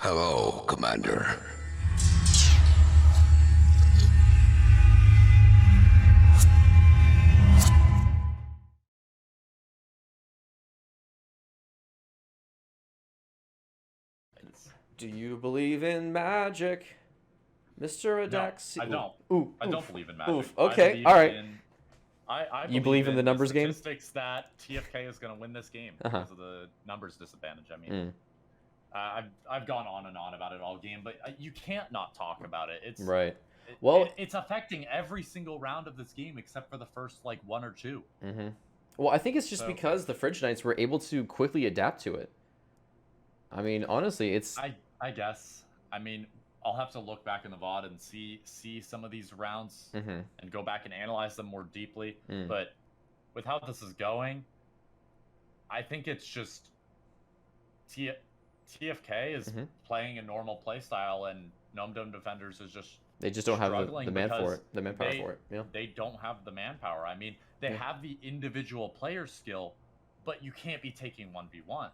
Hello, Commander. Do you believe in magic, Mr. No, Adaxi? I don't. Ooh, I oof, don't believe in magic. oof. Okay, all right. I You believe in the numbers game? statistics that TFK is going to win this game because of the numbers disadvantage. I mean, I've gone on and on about it all game, but you can't not talk about it. It's right. Well, it's affecting every single round of this game except for the first like one or two. well, I think it's just because the Fridge Knights were able to quickly adapt to it. I mean, honestly, it's. I guess. I mean, I'll have to look back in the VOD and see some of these rounds and go back and analyze them more deeply. But with how this is going, I think it's just TFK is playing a normal play style, and Gnome Dome Defenders is just they just don't have the manpower for it. Yeah. They don't have the manpower. I mean, they have the individual player skill, but you can't be taking 1v1s.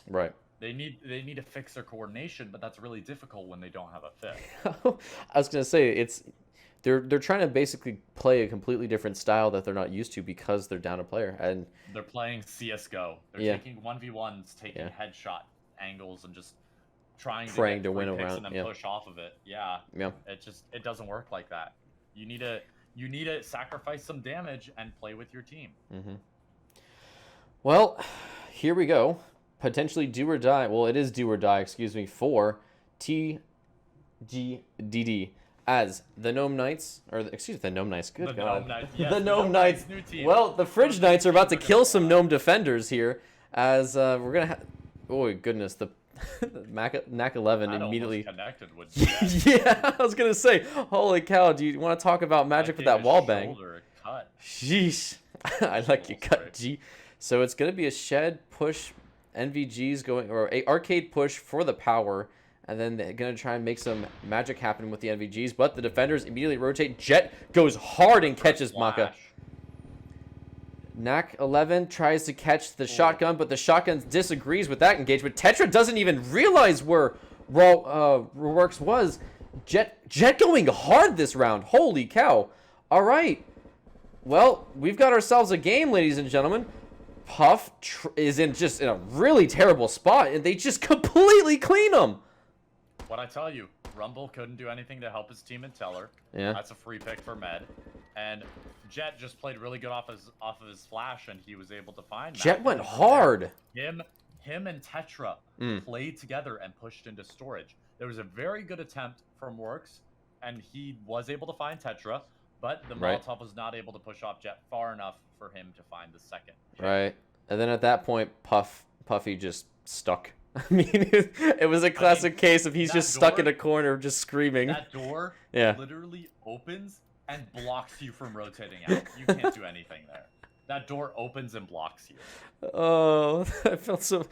Right. They need to fix their coordination, but that's really difficult when they don't have a fit. I was gonna say they're trying to basically play a completely different style that they're not used to because they're down a player, and they're playing CS:GO. They're taking 1v1s, taking headshot angles, and just praying to win around and then push off of it. Yeah. It doesn't work like that. You need to sacrifice some damage and play with your team. Well, here we go. Potentially do or die. Well, it is do or die, excuse me, for TGDD as the Gnome Knights, or excuse me, the Gnome Knights. Good God. Gnome Knights, yes, the Gnome Knights. New team. Well, the Fridge Knights are about to kill some Gnome Defenders here, as we're gonna have. Oh goodness, the Knack 11 immediately connected with yeah, I was gonna say, holy cow! Do you want to talk about magic with that wall bang? Cut. Sheesh, I like you cut G. So it's gonna be a shed push. NVG's going, or a arcade push for the power, and then they're going to try and make some magic happen with the NVGs, but the defenders immediately rotate. Jet goes hard and catches Maka. Knack 11 tries to catch the shotgun, but the shotgun disagrees with that engagement. Tetra doesn't even realize where Works was. Jet going hard this round. Holy cow. All right. Well, we've got ourselves a game, ladies and gentlemen. Puff is in a really terrible spot, and they just completely clean him. What I tell you, Rumble couldn't do anything to help his team in Teller. Yeah, that's a free pick for Med, and Jet just played really good off of his flash, and he was able to find. Jet went hard. Him and Tetra played together and pushed into storage. There was a very good attempt from Works, and he was able to find Tetra. But the Molotov was not able to push off Jet far enough for him to find the second. Right. And then at that point, Puffy just stuck. I mean, it was a classic case of he's just stuck in a corner just screaming. That door literally opens and blocks you from rotating out. You can't do anything there. That door opens and blocks you. Oh, I felt so...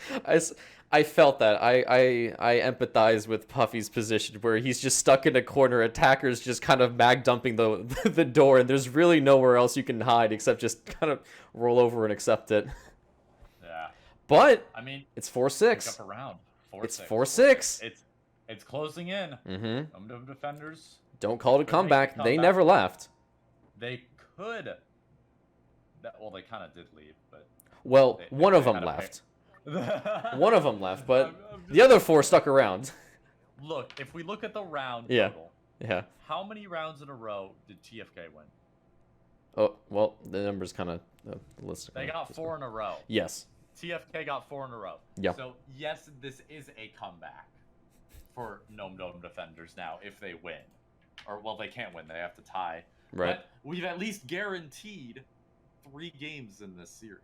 I felt that. I empathize with Puffy's position where he's just stuck in a corner. Attackers just kind of mag dumping the door, and there's really nowhere else you can hide except just kind of roll over and accept it. Yeah. But I mean, it's 4-6. Up around. It's 4-6. It's closing in. Gnome Defenders. Don't call it a comeback. They never left. They could. Well, they kind of did leave, but. Well, one of them left. One of them left, but the other four stuck around. Look, if we look at the round total, how many rounds in a row did TFK win? Oh, well, the numbers kind of listed. They got 4 in a row. Yes. TFK got 4 in a row. Yeah. So, yes, this is a comeback for Gnome Dome Defenders now if they win. Or, well, they can't win. They have to tie. Right. But we've at least guaranteed 3 games in this series.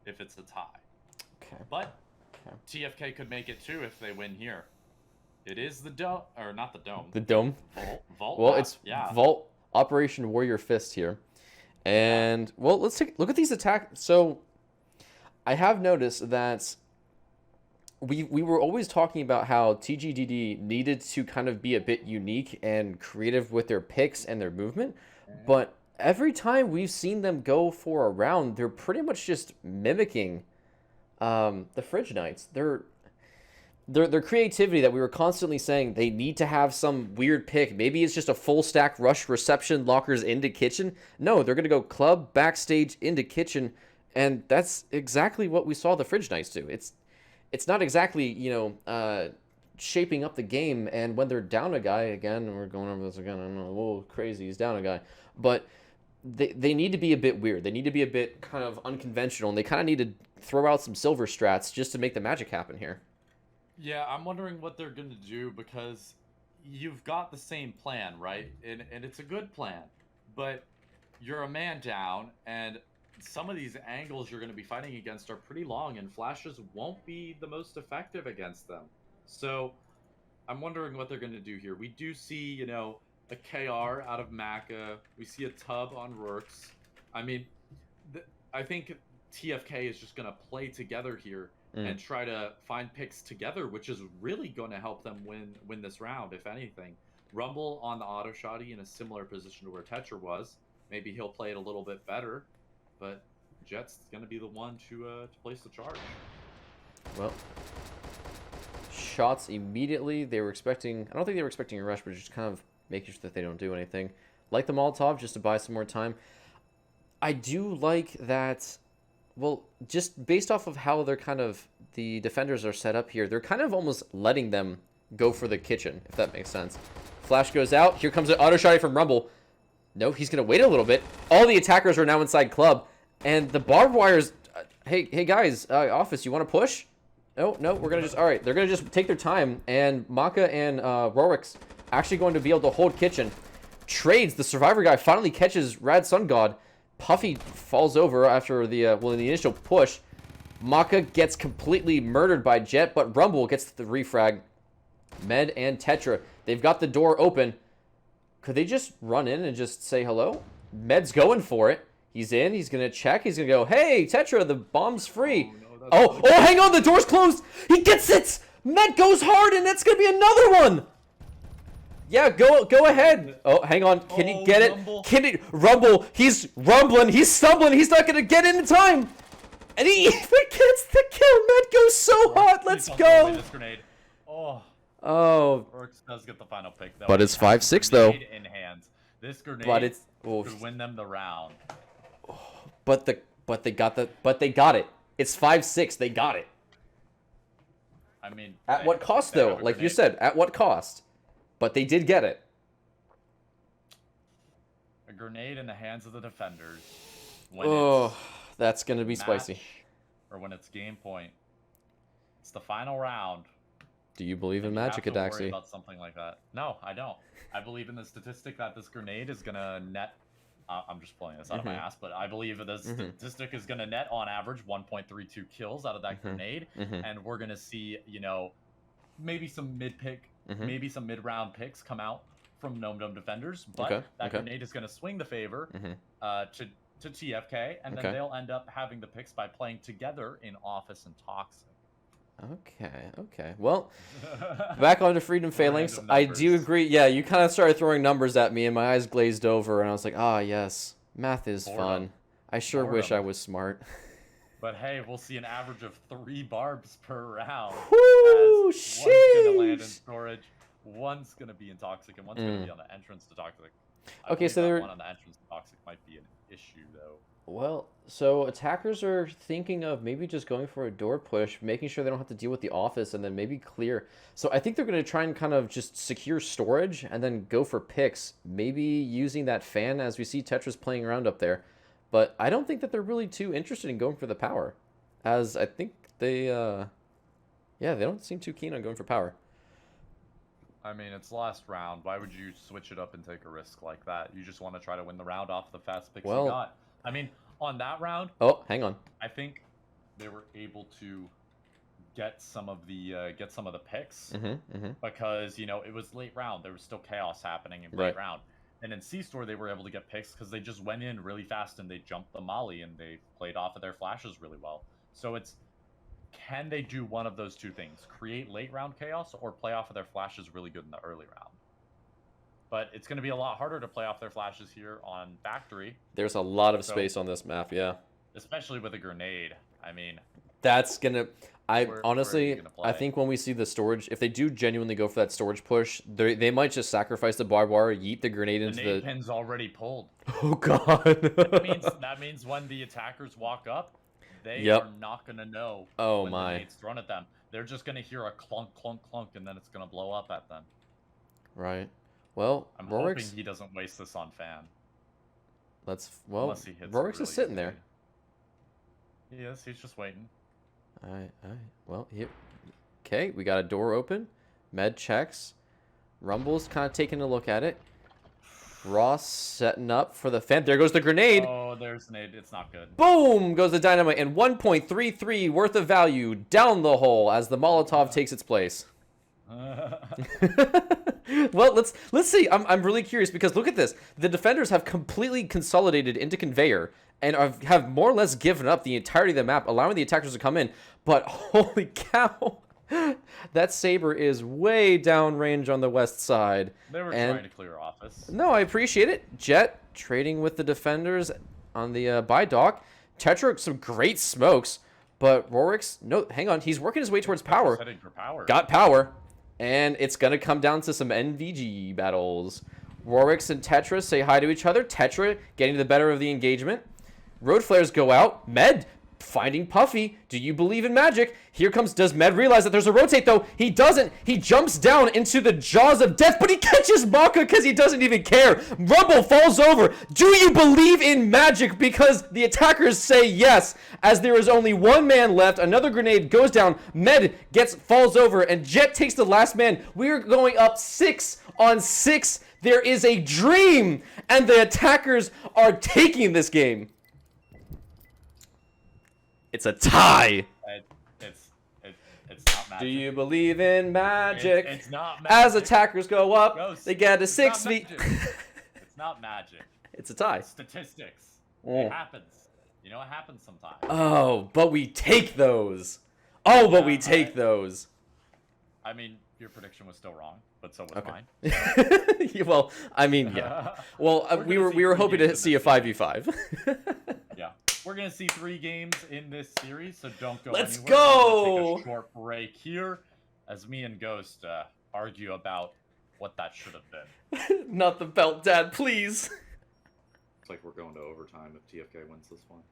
If it's a tie. Okay. But TFK could make it too if they win here. It is the dome, or not the dome. The dome. Vault. Well, it's Vault Operation Warrior Fist here, and well, let's look at these attacks. So, I have noticed that we were always talking about how TGDD needed to kind of be a bit unique and creative with their picks and their movement, but every time we've seen them go for a round, they're pretty much just mimicking the Fridge Knights. their creativity that we were constantly saying they need to have some weird pick. Maybe it's just a full stack rush reception lockers into kitchen. No, they're gonna go club backstage into kitchen, and that's exactly what we saw the Fridge Knights do. It's not exactly shaping up the game, and when they're down a guy again, and we're going over this again. I'm a little crazy. He's down a guy, but they need to be a bit weird. They need to be a bit kind of unconventional, and they kind of need to throw out some silver strats just to make the magic happen here. Yeah, I'm wondering what they're going to do because you've got the same plan, right? And it's a good plan, but you're a man down, and some of these angles you're going to be fighting against are pretty long, and flashes won't be the most effective against them. So I'm wondering what they're going to do here. We do see, a KR out of Maka. We see a tub on Rooks. I mean, I think TFK is just going to play together here and try to find picks together, which is really going to help them win this round, if anything. Rumble on the auto shotty in a similar position to where Tetra was. Maybe he'll play it a little bit better, but Jet's going to be the one to place the charge. Well, shots immediately. They were expecting, I don't think they were expecting a rush, but just kind of making sure that they don't do anything. Like the Molotov, just to buy some more time. I do like that. Well, just based off of how they're kind of, the defenders are set up here, they're kind of almost letting them go for the kitchen, if that makes sense. Flash goes out. Here comes an auto shotty from Rumble. No, he's going to wait a little bit. All the attackers are now inside club. And the barbed wires, hey guys, office, you want to push? No, we're going to just, all right, they're going to just take their time. And Maka and Rorik's actually going to be able to hold kitchen. Trades, the survivor guy finally catches Rad Sun God. Puffy falls over after the in the initial push. Maka gets completely murdered by Jet, but Rumble gets the refrag. Med and Tetra, they've got the door open. Could they just run in and just say hello? Med's going for it. He's in. He's going to check. He's going to go, hey, Tetra, the bomb's free. Oh, hang on. The door's closed. He gets it. Med goes hard, and that's going to be another one. Yeah, go ahead. Oh, hang on. Can he get Rumble. it? Can he rumble? He's rumbling. He's stumbling. He's not gonna get in time. And he even gets the kill. Med goes so hot. Let's go. This grenade. Oh. Rooks does get the final pick though. But it's 5-6 though. In hand. This grenade could win them the round. But they got it. It's 5-6. They got it. I mean, at what cost though? Like you said, at what cost? But they did get it. A grenade in the hands of the defenders. When that's going to be spicy. Or when it's game point. It's the final round. Do you believe in magic, Adaxi? You have to worry about something like that. No, I don't. I believe in the statistic that this grenade is going to net... I'm just pulling this out of my ass, but I believe the statistic is going to net, on average, 1.32 kills out of that grenade. And we're going to see, maybe some mid-pick... Maybe some mid-round picks come out from Gnome Dome defenders, but that grenade is going to swing the favor to TFK, and then they'll end up having the picks by playing together in Office and Toxic. Okay. Well, back on to Freedom Phalanx. I do agree. Yeah, you kind of started throwing numbers at me, and my eyes glazed over, and I was like, yes, math is fun. I sure wish I was smart. But hey, we'll see an average of 3 barbs per round. Woo! One's going to land in storage, one's going to be in Toxic, and one's going to be on the entrance to Toxic. Okay, so one on the entrance to Toxic might be an issue, though. Well, so attackers are thinking of maybe just going for a door push, making sure they don't have to deal with the office, and then maybe clear. So I think they're going to try and kind of just secure storage and then go for picks, maybe using that fan as we see Tetris playing around up there. But I don't think that they're really too interested in going for the power, as I think they, they don't seem too keen on going for power. I mean, it's last round. Why would you switch it up and take a risk like that? You just want to try to win the round off the fast picks you got. I mean, on that round... Oh, hang on. I think they were able to get some of the picks because, it was late round. There was still chaos happening in late round. And in C-Store, they were able to get picks because they just went in really fast and they jumped the molly and they played off of their flashes really well. So it's, can they do one of those two things? Create late round chaos or play off of their flashes really good in the early round? But it's going to be a lot harder to play off their flashes here on Factory. There's a lot of space on this map, yeah. Especially with a grenade. I mean... That's going to... Where are honestly, you gonna I play? think when we see the storage, if they do genuinely go for that storage push, they might just sacrifice the barbed wire, yeet the grenade The into nade the. pin's already pulled. Oh God. That means when the attackers walk up, they are Yep. not gonna know Oh when the my. nade's thrown at them. They're just gonna hear a clunk, clunk, clunk, and then it's gonna blow up at them. Right. Well, I'm hoping Rorik's. he doesn't waste this on fan. Well, Unless he hits Rorik's really is sitting there. easily. He is. He's just waiting. All right. Well, here. Okay, we got a door open. Med checks. Rumble's kind of taking a look at it. Ross setting up for the fan. There goes the grenade. Oh, there's nade. It's not good. Boom goes the dynamite, and 1.33 worth of value down the hole as the Molotov takes its place. Well, let's see. I'm really curious because look at this. The defenders have completely consolidated into conveyor and have more or less given up the entirety of the map, allowing the attackers to come in. But holy cow, that Saber is way downrange on the west side. They were trying to clear office. No, I appreciate it. Jet trading with the defenders on the buy dock. Tetra, some great smokes, but Rorik's, no, hang on. He's working his way towards power. Heading for power. Got power. And it's going to come down to some NVG battles. Rorik's and Tetra say hi to each other. Tetra getting the better of the engagement. Road flares go out. Med finding Puffy. Do you believe in magic? Here comes, does Med realize that there's a rotate though? He doesn't. He jumps down into the jaws of death, but he catches Maka because he doesn't even care. Rumble falls over. Do you believe in magic? Because the attackers say yes, as there is only one man left. Another grenade goes down. Med falls over, and Jet takes the last man. We're going up 6-on-6. There is a dream, and the attackers are taking this game. It's a tie. It's not magic. Do you believe in magic? It's not magic. As attackers go up, Ghost, they get to it's 6 not feet. magic. It's not magic. It's a tie. Statistics. Mm. It happens. You know, it happens sometimes. Oh, but we take those. Oh, but we take those. I mean, your prediction was still wrong, but so was mine. Well, I mean, yeah. Well, we were hoping to see a 5v5. Yeah. We're going to see 3 games in this series, so don't go Let's anywhere. go! We're gonna take a short break here as me and Ghost argue about what that should have been. Not the belt, Dad, please. It's like we're going to overtime if TFK wins this one.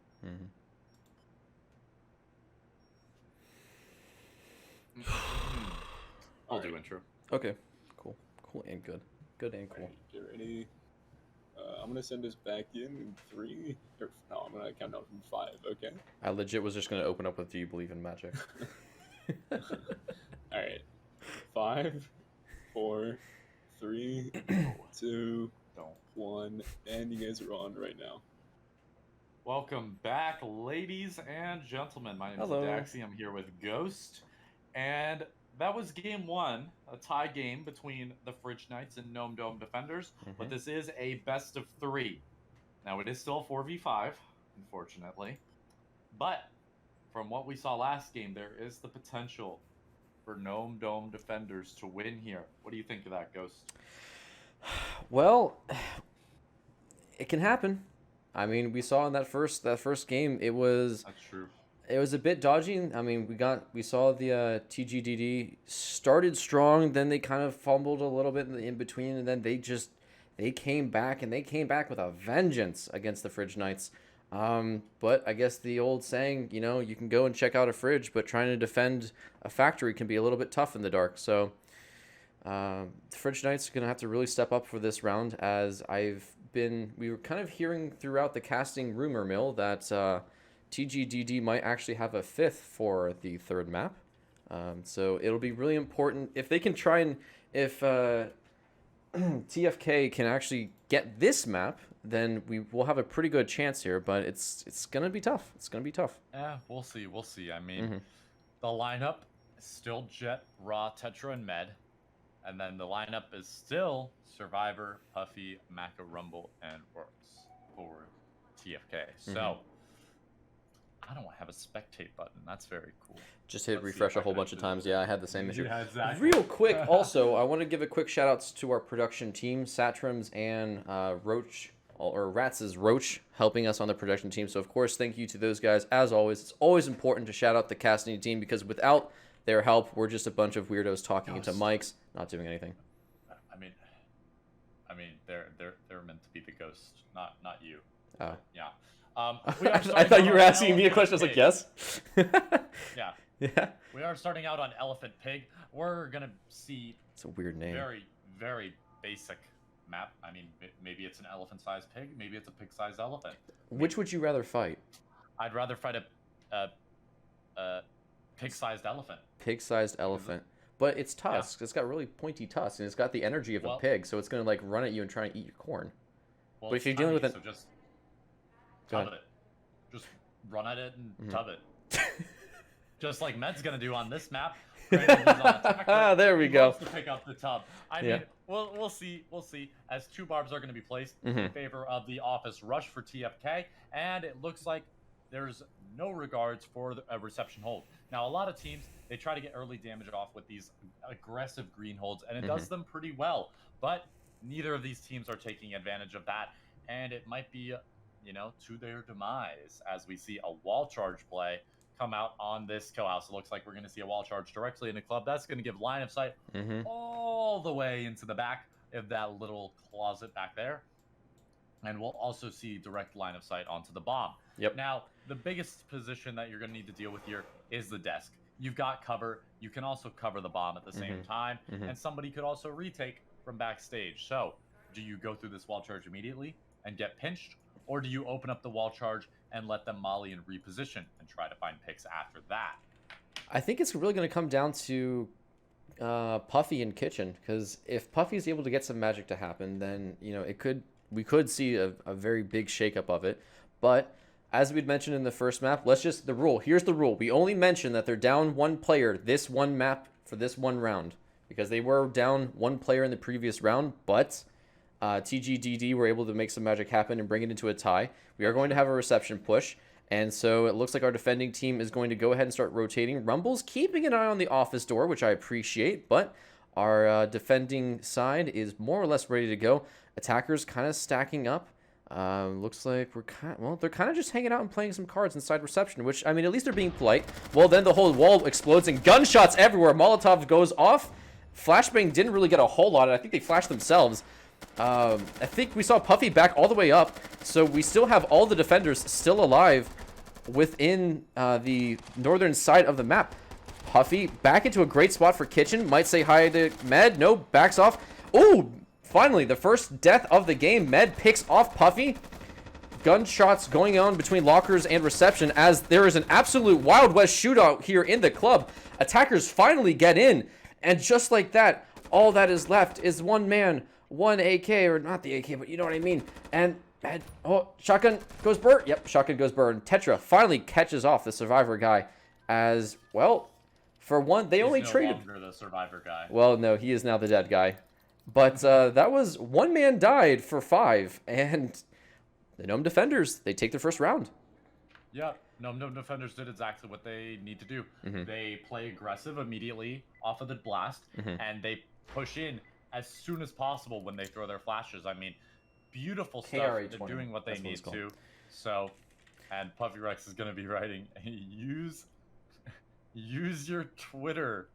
I'll do intro. Okay, cool and good. Good and cool. Right, get ready. I'm gonna send us back in 3. No, I'm gonna count down from 5. Okay. I legit was just gonna open up with "Do you believe in magic?" All right. 5, 4, 3, 2, 1, and you guys are on right now. Welcome back, ladies and gentlemen. My name is Hello. Daxi. I'm here with Ghost. And that was game 1, a tie game between the Fridge Knights and Gnome Dome Defenders. But this is a best of 3. Now, it is still 4v5, unfortunately. But from what we saw last game, there is the potential for Gnome Dome Defenders to win here. What do you think of that, Ghost? Well, it can happen. I mean, we saw in that first game, it was That's true. It was a bit dodgy. I mean, we saw the TGDD started strong, then they kind of fumbled a little bit in between, and then they came back, and they came back with a vengeance against the Fridge Knights. But I guess the old saying, you know, you can go and check out a fridge, but trying to defend a factory can be a little bit tough in the dark. So the Fridge Knights are going to have to really step up for this round, as we were kind of hearing throughout the casting rumor mill that TGDD might actually have a 5th for the 3rd map. So it'll be really important if they can try and if TFK can actually get this map, then we will have a pretty good chance here. But it's gonna be tough. It's gonna be tough. Yeah, we'll see. We'll see. I mean, the lineup is still Jet, Raw, Tetra, and Med. And then the lineup is still Survivor, Puffy, Maka, Rumble, and Works for TFK. So I don't have a spectate button. That's very cool. Just hit Let's see refresh if a I whole can bunch of actually- times. Yeah, I had the same issue. Yeah, exactly. Real quick, also, I want to give a quick shout outs to our production team, Satrams and Roach or Rats is Roach helping us on the production team. So, of course, thank you to those guys. As always, it's always important to shout out the casting team because without their help, we're just a bunch of weirdos talking into mics, not doing anything. I mean, they're meant to be the ghost, not you. Oh. Yeah. I thought you were asking me a question. I was like, yes. Yeah. Yeah. We are starting out on Elephant Pig. We're gonna see. It's a weird name. Very, very basic map. I mean, maybe it's an elephant-sized pig. Maybe it's a pig-sized elephant. Which would you rather fight? I'd rather fight a pig-sized elephant. Pig-sized elephant. But it's tusks. Yeah. It's got really pointy tusks, and it's got the energy of a pig, so it's going to like run at you and try and eat your corn. Well, but if you're dealing with so just tub it. Just run at it and tub it. Just like Med's going to do on this map. There we go. To pick up the tub. I mean, we'll see. We'll see. As 2 barbs are going to be placed in favor of the office rush for TFK, and it looks like there's no regards for a reception hold. Now, a lot of teams, they try to get early damage off with these aggressive green holds, and it does them pretty well. But neither of these teams are taking advantage of that, and it might be, to their demise as we see a wall charge play come out on this kill house. It looks like we're going to see a wall charge directly in the club. That's going to give line of sight all the way into the back of that little closet back there. And we'll also see direct line of sight onto the bomb. Yep. Now, the biggest position that you're going to need to deal with here is the desk. You've got cover. You can also cover the bomb at the same time. And somebody could also retake from backstage. So, do you go through this wall charge immediately and get pinched? Or do you open up the wall charge and let them molly and reposition and try to find picks after that? I think it's really going to come down to Puffy and Kitchen, because if Puffy is able to get some magic to happen, then we could see a very big shakeup of it. But as we'd mentioned in the first map, here's the rule. We only mention that they're down 1 player this one map for this one round, because they were down 1 player in the previous round, but TGDD were able to make some magic happen and bring it into a tie. We are going to have a reception push, and so it looks like our defending team is going to go ahead and start rotating. Rumble's keeping an eye on the office door, which I appreciate, but our defending side is more or less ready to go. Attackers kind of stacking up. Looks like they're kind of just hanging out and playing some cards inside reception, which, I mean, at least they're being polite. Well, then the whole wall explodes and gunshots everywhere. Molotov goes off. Flashbang didn't really get a whole lot. I think they flashed themselves. I think we saw Puffy back all the way up, so we still have all the defenders still alive within the northern side of the map. Puffy back into a great spot for Kitchen. Might say hi to Med. No, backs off. Oh, finally, the first death of the game. Med picks off Puffy. Gunshots going on between lockers and reception as there is an absolute Wild West shootout here in the club. Attackers finally get in, and just like that, all that is left is one man, one AK, or not the AK, but you know what I mean. And shotgun goes burr. Yep, shotgun goes burr. And Tetra finally catches off the survivor guy as, well, for one, they only traded. He's no longer the survivor guy. Well, no, he is now the dead guy. But that was 1 man died for 5, and the Gnome Defenders, they take their first round. Yeah, Gnome Defenders did exactly what they need to do. They play aggressive immediately off of the blast, and they push in as soon as possible when they throw their flashes. I mean, beautiful stuff. They're doing what they need to. So, and Puffy Rex is going to be writing, use your Twitter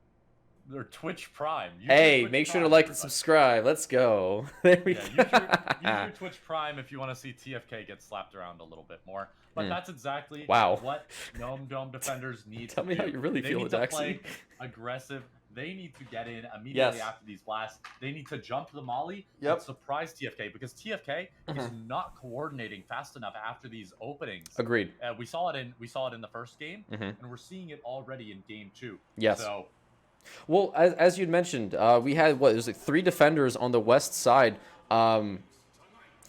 or Twitch Prime. Hey, make sure to like and subscribe. Let's go. There we go. Use your Twitch Prime if you want to see TFK get slapped around a little bit more. But that's exactly what Gnome Defenders need Tell to me do. how you really feel, They need to play aggressive. They need to get in immediately after these blasts. They need to jump the molly and surprise TFK, because TFK is not coordinating fast enough after these openings. Agreed. We saw it in the first game, and we're seeing it already in game 2. Yes. So, well, as you'd mentioned, we had it was like 3 defenders on the west side.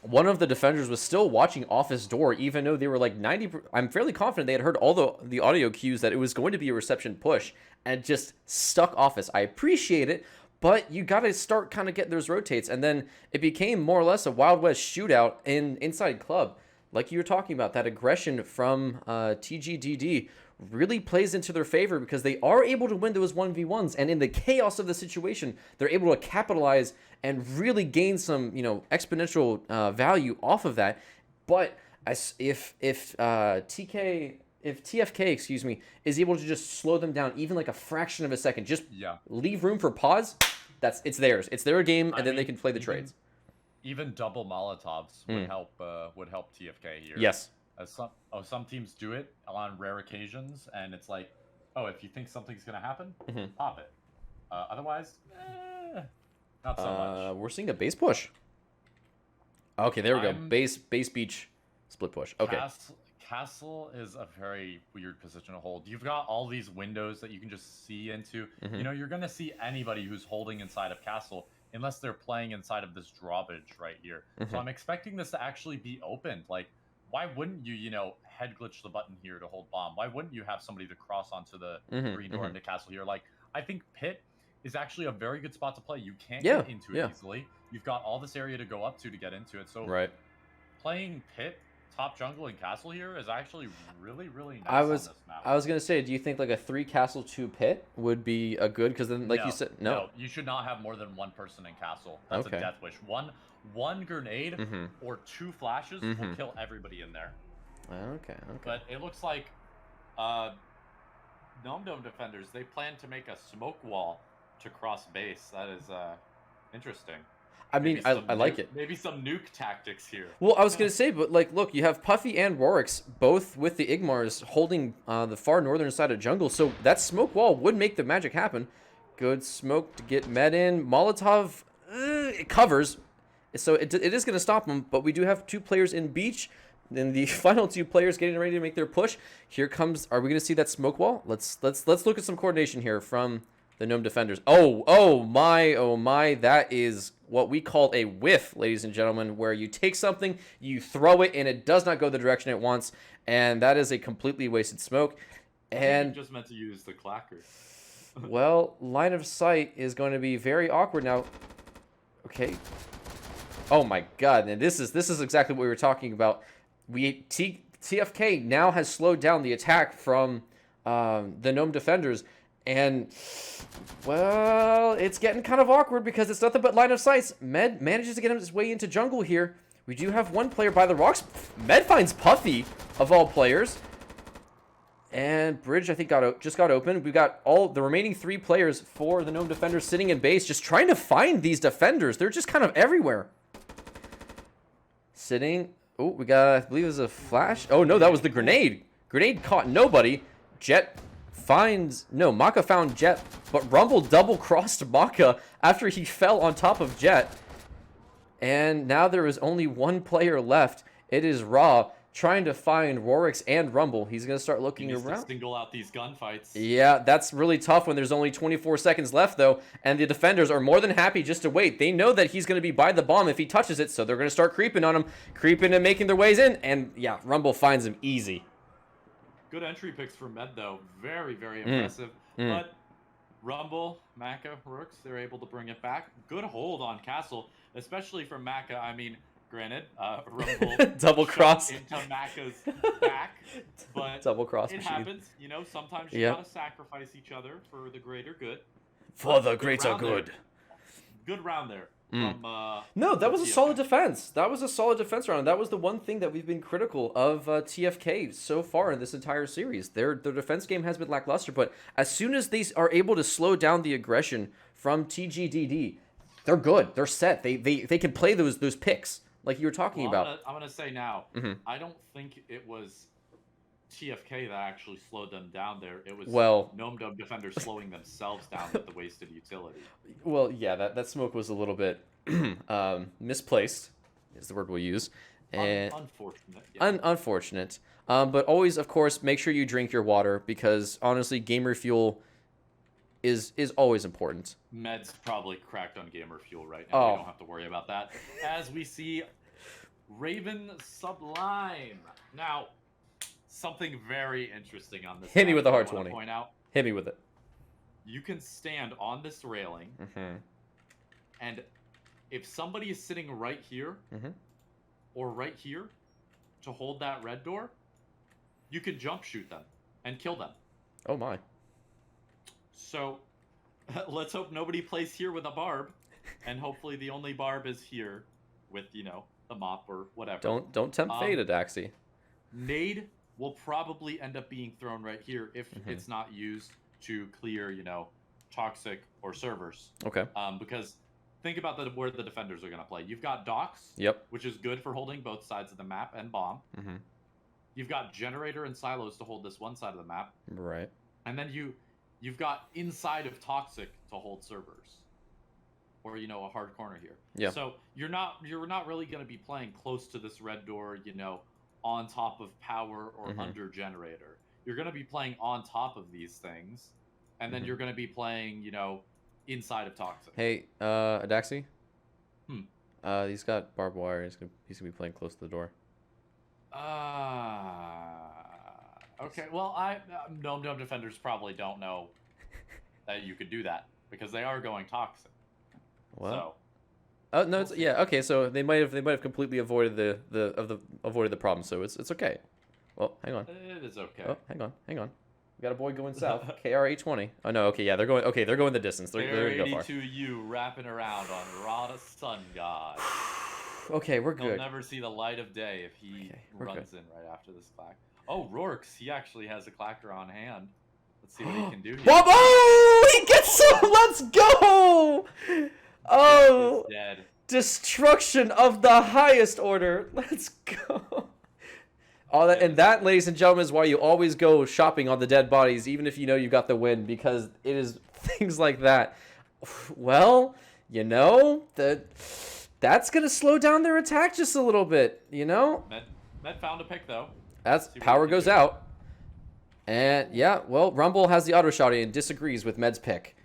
One of the defenders was still watching office door, even though they were like 90. I'm fairly confident they had heard all the audio cues that it was going to be a reception push, and just stuck office. I appreciate it, but you got to start kind of getting those rotates, and then it became more or less a Wild West shootout inside club, like you were talking about, that aggression from TGDD. really plays into their favor because they are able to win those 1v1s, and in the chaos of the situation, they're able to capitalize and really gain some, exponential value off of that. But if TFK, excuse me, is able to just slow them down even like a fraction of a second, just leave room for pause, it's theirs. It's their game, and then they can play the trades. Even double Molotovs would help TFK here. Yes. Some teams do it on rare occasions, and it's like, if you think something's gonna happen, pop it. Otherwise, not so much. We're seeing a base push. Okay, there we go. Base beach split push. Okay. Castle is a very weird position to hold. You've got all these windows that you can just see into. You're gonna see anybody who's holding inside of Castle unless they're playing inside of this drawbridge right here. So I'm expecting this to actually be opened. Like, why wouldn't you, head glitch the button here to hold bomb? Why wouldn't you have somebody to cross onto the green door into Castle here? Like, I think Pit is actually a very good spot to play. You can't get into it easily. You've got all this area to go up to get into it. So playing Pit, top jungle, and Castle here is actually really, really nice on this map. I was going to say, do you think like a 3 Castle 2 Pit would be a good? Because then, like you said, no. You should not have more than one person in Castle. That's a death wish. One grenade or 2 flashes will kill everybody in there. Okay. But it looks like Gnome Dome defenders, they plan to make a smoke wall to cross base. That is interesting. I mean, I like it. Maybe some nuke tactics here. Well, I was going to say, but like, look, you have Puffy and Rorix both with the Igmars holding the far northern side of jungle. So that smoke wall would make the magic happen. Good smoke to get Med in. Molotov, it covers. So it is going to stop them, but we do have 2 players in beach. Then the final 2 players getting ready to make their push. Here comes. Are we going to see that smoke wall? Let's look at some coordination here from the Gnome defenders. Oh my! That is what we call a whiff, ladies and gentlemen, where you take something, you throw it, and it does not go the direction it wants, and that is a completely wasted smoke. And you just meant to use the clacker. Well, line of sight is going to be very awkward now. Okay. Oh my God! And this is exactly what we were talking about. TFK now has slowed down the attack from the Gnome defenders, and well, it's getting kind of awkward because it's nothing but line of sights. Med manages to get his way into jungle here. We do have 1 player by the rocks. Med finds Puffy, of all players. And bridge, I think, just got open. We've got all the remaining 3 players for the Gnome defenders sitting in base, just trying to find these defenders. They're just kind of everywhere. Sitting. Oh, we got, I believe it was a flash. Oh, no, that was the grenade. Grenade caught nobody. Jet finds, no, Maka found Jet, but Rumble double-crossed Maka after he fell on top of Jet. And now there is only 1 player left. It is Raw trying to find Rorix and Rumble. He's going to start looking around. To single out these gunfights. Yeah, that's really tough when there's only 24 seconds left, though, and the defenders are more than happy just to wait. They know that he's going to be by the bomb if he touches it, so they're going to start creeping on him, creeping and making their ways in, and yeah, Rumble finds him easy. Good entry picks for Med, though. Very, very impressive. But Rumble, Maka, Rooks, they're able to bring it back. Good hold on Castle, especially from Maka. I mean, granted, Rumble double cross into Maka's back, but double cross it machine. Happens. Sometimes you gotta sacrifice each other for the greater good. For the greater good. Good round there. From, no, that was a solid defense. That was a solid defense round. That was the one thing that we've been critical of TFK so far in this entire series. Their defense game has been lackluster, but as soon as they are able to slow down the aggression from TGDD, they're good. They're set. They can play those picks like you were talking about. I'm gonna say now, I don't think it was TFK that actually slowed them down there. It was Gnome Dome defenders slowing themselves down with the wasted utility. Well, yeah, that smoke was a little bit misplaced, is the word we'll use. And unfortunate. Yeah. Unfortunate. But always, of course, make sure you drink your water because, honestly, gamer fuel is always important. Med's probably cracked on gamer fuel right now. We don't have to worry about that. As we see Raven Sublime. Now, something very interesting on this. Hit me with a hard 20. Point out. Hit me with it. You can stand on this railing, and if somebody is sitting right here or right here to hold that red door, you can jump shoot them. and kill them. Oh my. So let's hope nobody plays here with a barb, and hopefully the only barb is here with, you know, the mop or whatever. Don't tempt fate, Adaxi. Nade will probably end up being thrown right here if it's not used to clear, you know, toxic or servers. Okay. Because think about where the defenders are going to play. You've got docks, Yep. which is good for holding both sides of the map and bomb. You've got generator and silos to hold this one side of the map. Right. And then you've got inside of toxic to hold servers, or, you know, a hard corner here. Yeah. So you're not really going to be playing close to this red door, you know, on top of power or under generator. You're going to be playing on top of these things, and then you're going to be playing, you know, inside of toxic. Hey, Adaxi. He's got barbed wire. He's gonna be playing close to the door. Okay. Well, Gnome defenders probably don't know that you could do that because they are going toxic. Well. So. Oh no, it's yeah, okay, so they might have completely avoided the problem, so it's okay. Well, hang on. It is okay. Oh, hang on. We got a boy going south. KR 820. Oh no, okay, yeah, they're going the distance. They're going to go far. 82U wrapping around on Rada Sun God. Okay, we're good. He'll never see the light of day if he runs in right after this clack. Oh, Rorks, he actually has a clacker on hand. Let's see what he can do here. Oh, he gets some. Let's go. Oh, dead. Destruction of the highest order. Let's go. All that, and that, ladies and gentlemen, is why you always go shopping on the dead bodies, even if you know you got the win, because it is things like that. Well, you know, that's going to slow down their attack just a little bit, you know? Med found a pick, though. That's power goes out. And, yeah, well, Rumble has the auto shotty and disagrees with Med's pick.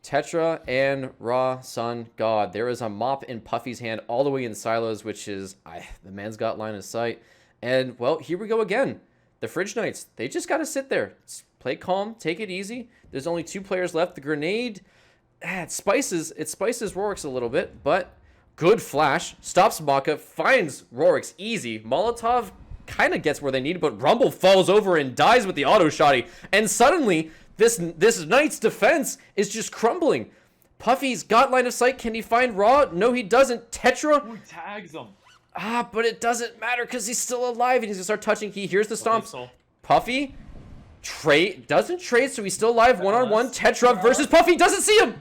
Tetra and Raw Sun God. There is a mop in Puffy's hand all the way in silos, which is, the man's got line of sight. And, well, here we go again. The Fridge Knights, they just got to sit there. Play calm, take it easy. There's only 2 players left. The grenade, it spices Rorix a little bit, but good flash. Stops Maka, finds Rorix easy. Molotov kind of gets where they need it, but Rumble falls over and dies with the auto shotty. And suddenly, this Knight's defense is just crumbling. Puffy's got line of sight. Can he find Raw? No, he doesn't. Tetra. Ooh, tags him. But it doesn't matter because he's still alive and he's going to start touching. He hears the stomps. Puffy doesn't trade, so he's still alive. One-on-one. Tetra versus Puffy. Doesn't see him.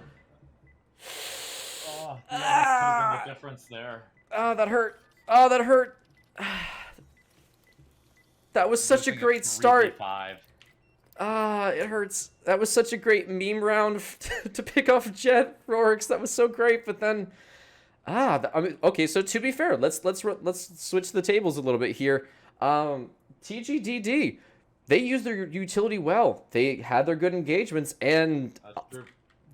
Oh, yeah, that could have been the difference there. Oh, that hurt. Oh, that hurt. That was such a great start. It hurts. That was such a great meme round to pick off Jet Rorix. That was so great, but then, I mean, okay. So to be fair, let's switch the tables a little bit here. TGDD, they used their utility well. They had their good engagements, and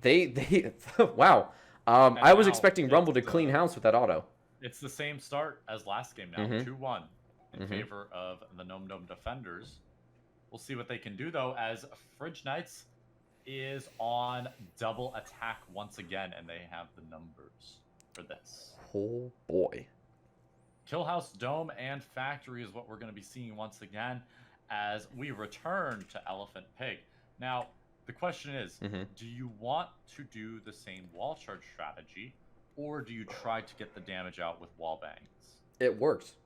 they wow. I was expecting Rumble to clean house with that auto. It's the same start as last game now, 2-1 in favor of the Gnome defenders. We'll see what they can do, though, as Fridge Knights is on double attack once again, and they have the numbers for this. Oh, boy. Killhouse, Dome, and Factory is what we're going to be seeing once again as we return to Elephant Pig. Now, the question is, do you want to do the same wall charge strategy, or do you try to get the damage out with wall bangs? It worked.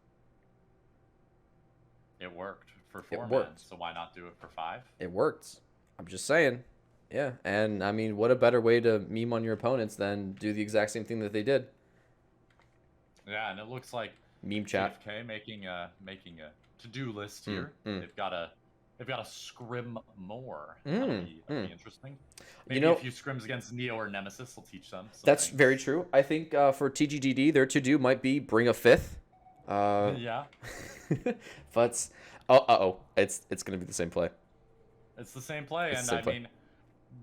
It worked for 4 men, so why not do it for 5? It worked. I'm just saying. Yeah, and I mean, what a better way to meme on your opponents than do the exact same thing that they did. Yeah, and it looks like meme chat TFK making a to-do list here. They've got a scrim more. That'll be interesting. Maybe a few scrims against Neo or Nemesis will teach them. That's very true. I think for TGDD, their to-do might be bring a 5th. Yeah. But it's gonna be the same play. It's the same play, and I mean,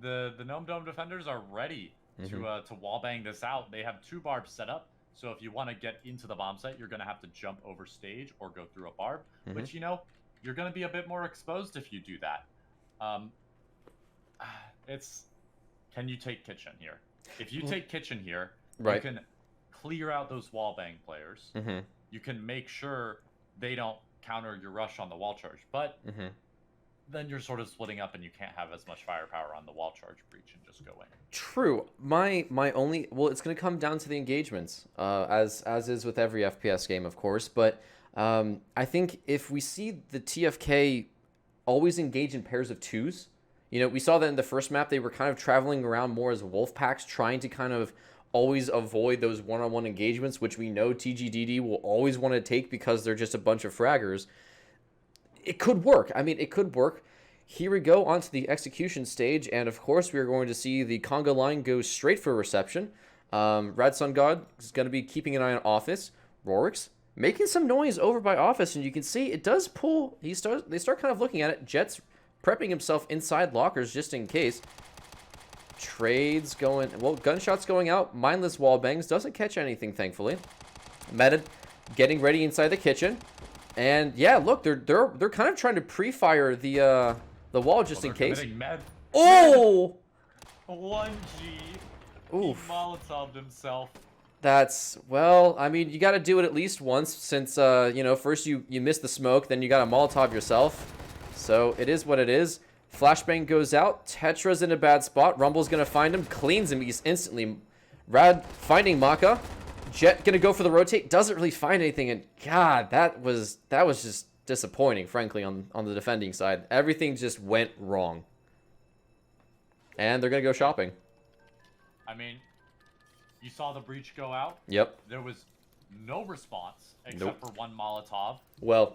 the Gnome Dome defenders are ready to wallbang this out. They have 2 barbs set up, so if you want to get into the bomb site, you're gonna have to jump over stage or go through a barb, which, you know, you're gonna be a bit more exposed if you do that. Can you take kitchen here? If you take kitchen here, you can clear out those wallbang players. You can make sure they don't counter your rush on the wall charge. But Mm-hmm. then you're sort of splitting up and you can't have as much firepower on the wall charge breach and just go in. True. My only, well, it's going to come down to the engagements, as is with every FPS game, of course. But I think if we see the TFK always engage in pairs of twos, you know, we saw that in the first map they were kind of traveling around more as wolf packs, trying to kind of always avoid those one-on-one engagements, which we know TGDD will always want to take because they're just a bunch of fraggers. It could work. I mean, it could work. Here we go onto the execution stage, and of course we are going to see the conga line go straight for reception. Rad Sun God is going to be keeping an eye on Office. Rorix making some noise over by Office, and you can see it does pull. They start kind of looking at it. Jet's prepping himself inside lockers just in case. Trades going, well, gunshots going out. Mindless wall bangs, doesn't catch anything, thankfully. Meta getting ready inside the kitchen. And yeah, look, they're kind of trying to pre-fire the wall just in case. Oh! 1G. Oof. He Molotov'd himself. That's, well, I mean, you got to do it at least once since, you know, first you missed the smoke, then you got to Molotov yourself. So it is what it is. Flashbang goes out. Tetra's in a bad spot. Rumble's going to find him. Cleans him instantly. Rad finding Maka. Jet going to go for the rotate. Doesn't really find anything. And God, that was just disappointing, frankly, on the defending side. Everything just went wrong. And they're going to go shopping. I mean, you saw the breach go out. Yep. There was no response except for one Molotov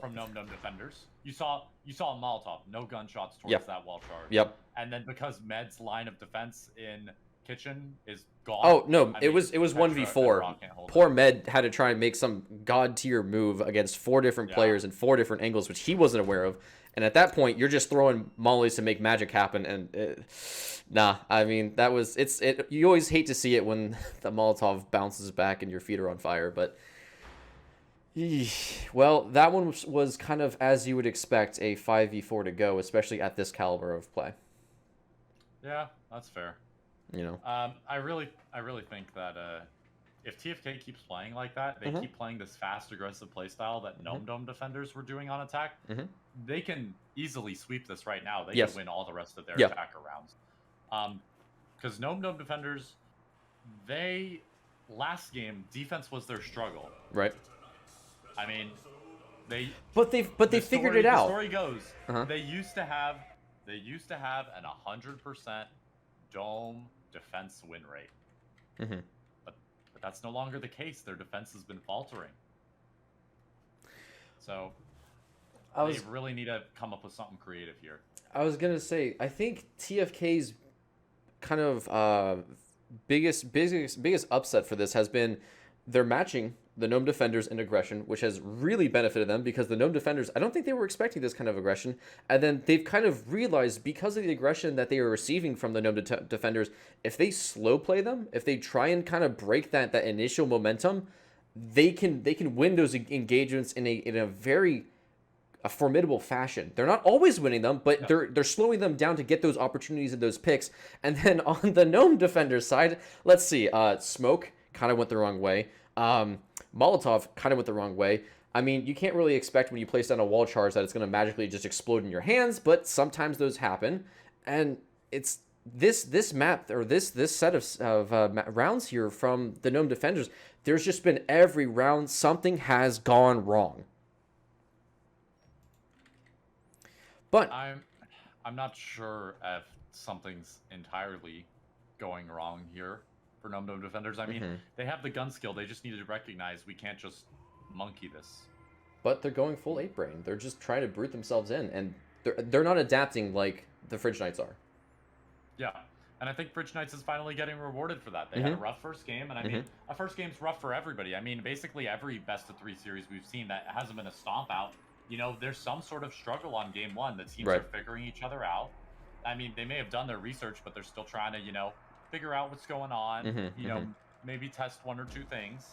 from Gnome Defenders. You saw a Molotov, no gunshots towards that wall charge. Yep. And then because Med's line of defense in kitchen is gone. Oh no, it was 1v4. Poor Med had to try and make some god tier move against 4 different players in 4 different angles, which he wasn't aware of. And at that point, you're just throwing mollies to make magic happen. And nah, I mean that was you always hate to see it when the Molotov bounces back and your feet are on fire, but. Well, that one was kind of as you would expect a 5v4 to go, especially at this caliber of play. Yeah, that's fair. You know. I really think that if TFK keeps playing like that, they keep playing this fast, aggressive playstyle that Gnome Dome defenders were doing on attack, they can easily sweep this right now. They can win all the rest of their attacker rounds. Because Gnome Dome defenders, last game defense was their struggle. Right. I mean, they figured it out. The story goes they used to have an 100% dome defense win rate. But that's no longer the case. Their defense has been faltering. So they really need to come up with something creative here. I was gonna say, I think TFK's kind of biggest upset for this has been they're matching the Gnome Defenders in aggression, which has really benefited them because the Gnome Defenders, I don't think they were expecting this kind of aggression. And then they've kind of realized because of the aggression that they are receiving from the Gnome Defenders, if they slow play them, if they try and kind of break that initial momentum, they can win those engagements in a very formidable fashion. They're not always winning them, but they're slowing them down to get those opportunities and those picks. And then on the Gnome Defenders side, let's see, Smoke kind of went the wrong way. Molotov kind of went the wrong way. I mean, you can't really expect when you place down a wall charge that it's going to magically just explode in your hands, but sometimes those happen. And it's this map, or this set of rounds here from the Gnome Defenders, there's just been every round something has gone wrong. But I'm not sure if something's entirely going wrong here for Gnome Dome Defenders. I mean, they have the gun skill. They just needed to recognize we can't just monkey this. But they're going full 8-brain. They're just trying to brute themselves in, and they're not adapting like the Fridge Knights are. Yeah, and I think Fridge Knights is finally getting rewarded for that. They had a rough first game, and I mean, a first game's rough for everybody. I mean, basically every best-of-3 series we've seen that hasn't been a stomp out, you know, there's some sort of struggle on game 1. The teams are figuring each other out. I mean, they may have done their research, but they're still trying to, you know, figure out what's going on, you know, maybe test 1 or 2 things.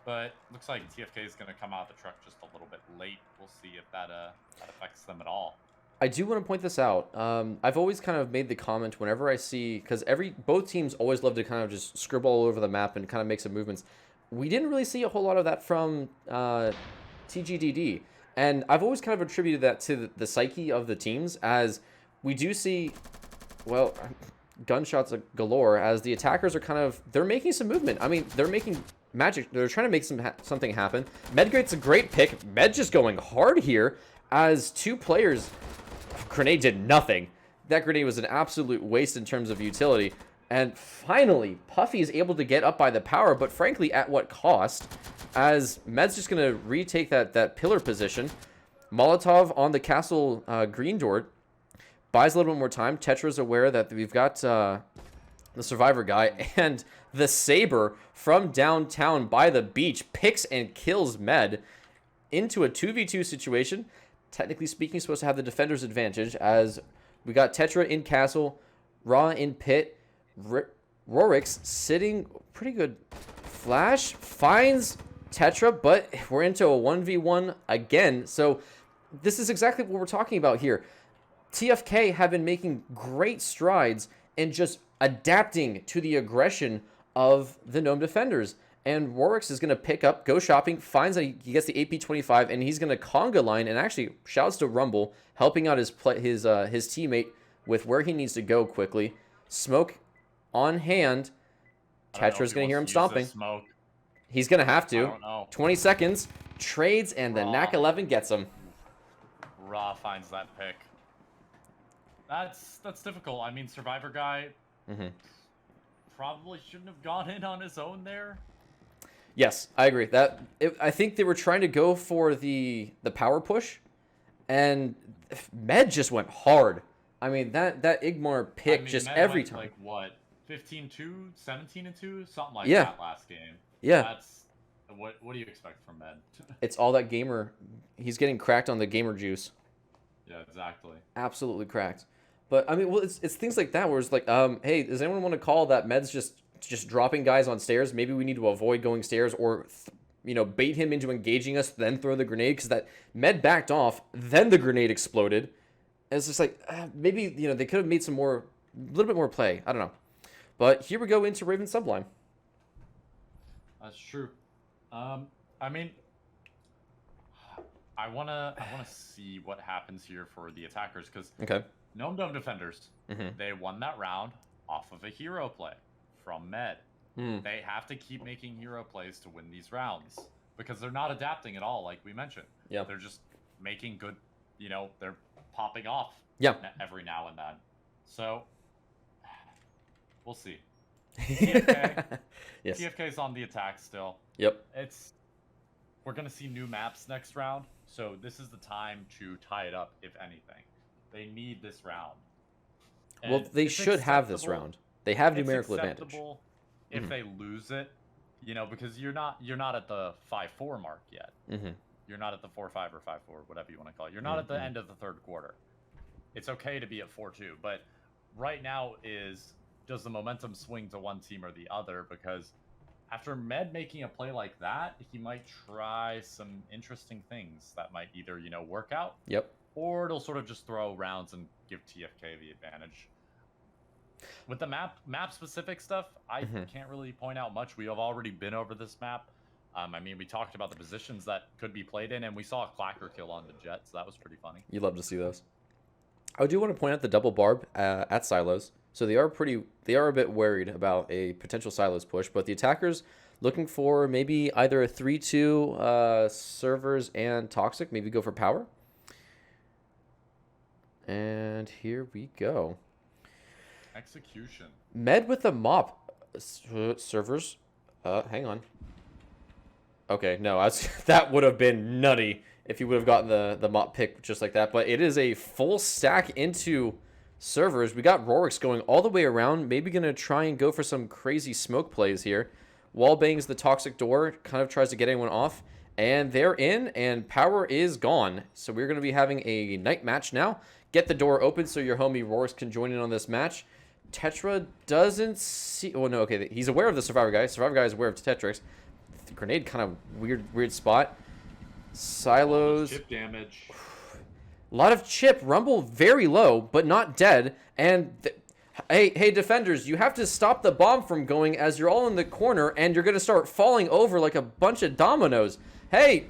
But looks like TFK is going to come out of the truck just a little bit late. We'll see if that affects them at all. I do want to point this out. I've always kind of made the comment whenever I see, because both teams always love to kind of just scribble all over the map and kind of make some movements. We didn't really see a whole lot of that from TGDD. And I've always kind of attributed that to the psyche of the teams, as we do see, well, gunshots galore, as the attackers are kind of, they're making some movement. I mean, they're making magic. They're trying to make something happen. Medgate's a great pick. Med just going hard here, as two players, grenade did nothing. That grenade was an absolute waste in terms of utility. And finally, Puffy is able to get up by the power, but frankly, at what cost? As Med's just going to retake that pillar position. Molotov on the castle green door buys a little bit more time. Tetra's aware that we've got the survivor guy, and the Saber from downtown by the beach picks and kills Med into a 2v2 situation. Technically speaking, supposed to have the defender's advantage, as we got Tetra in castle, Raw in pit, Rorix sitting pretty good. Flash finds Tetra, but we're into a 1v1 again. So this is exactly what we're talking about here. TFK have been making great strides in just adapting to the aggression of the Gnome defenders. And Rorix is going to pick up, go shopping, finds that he gets the AP25, and he's going to conga line, and actually shouts to Rumble, helping out his teammate with where he needs to go quickly. Smoke on hand. Tetra's going to hear him stomping. He's going to have to. 20 seconds. Trades, and the NAC 11 gets him. Raw finds that pick. That's difficult. I mean, Survivor guy probably shouldn't have gone in on his own there. Yes, I agree. I think they were trying to go for the power push, and Med just went hard. I mean, that Igmar pick just Med every time. Like what, 15-2, 17-2, something like that last game. Yeah. That's what do you expect from Med? It's all that gamer. He's getting cracked on the gamer juice. Yeah, exactly. Absolutely cracked. But I mean, well, it's things like that where it's like, hey, does anyone want to call that Med's just dropping guys on stairs? Maybe we need to avoid going stairs, or bait him into engaging us, then throw the grenade, because that Med backed off, then the grenade exploded. And it's just like, maybe they could have made a little bit more play. I don't know. But here we go into Raven Sublime. That's true. I mean, I wanna see what happens here for the attackers, because Gnome Dome defenders, they won that round off of a hero play from Med. They have to keep making hero plays to win these rounds, because they're not adapting at all, like we mentioned. Yeah. They're just making good, they're popping off every now and then. So, we'll see. TFK, yes. TFK's on the attack still. Yep. We're going to see new maps next round, so this is the time to tie it up, if anything. They need this round. And well, they should have this round. They have numerical advantage. If they lose it, because you're not at the 5-4 mark yet. You're not at the 4-5 or 5-4, whatever you want to call it. You're not at the end of the third quarter. It's okay to be at 4-2, but right now does the momentum swing to one team or the other? Because after Med making a play like that, he might try some interesting things that might either, work out. Yep. Or it'll sort of just throw rounds and give TFK the advantage. With the map-specific stuff, I can't really point out much. We have already been over this map. I mean, we talked about the positions that could be played in, and we saw a clacker kill on the Jet, so that was pretty funny. You love to see those. I do want to point out the double barb at silos. So they are a bit worried about a potential silos push, but the attackers looking for maybe either a 3-2 servers and toxic, maybe go for power. And here we go. Execution. Med with the mop. Servers. Hang on. Okay, no, that would have been nutty if you would have gotten the mop pick just like that. But it is a full stack into servers. We got Rorix going all the way around. Maybe going to try and go for some crazy smoke plays here. Wall bangs the toxic door. Kind of tries to get anyone off. And they're in, and power is gone. So we're going to be having a night match now. Get the door open so your homie Rorix can join in on this match. Tetra doesn't see... Oh, no, okay. He's aware of the Survivor guy. Survivor guy is aware of Tetrix. The grenade, kind of weird spot. Silos. Chip damage. A lot of chip. Rumble very low, but not dead. And... Hey, defenders, you have to stop the bomb from going as you're all in the corner, and you're going to start falling over like a bunch of dominoes. Hey,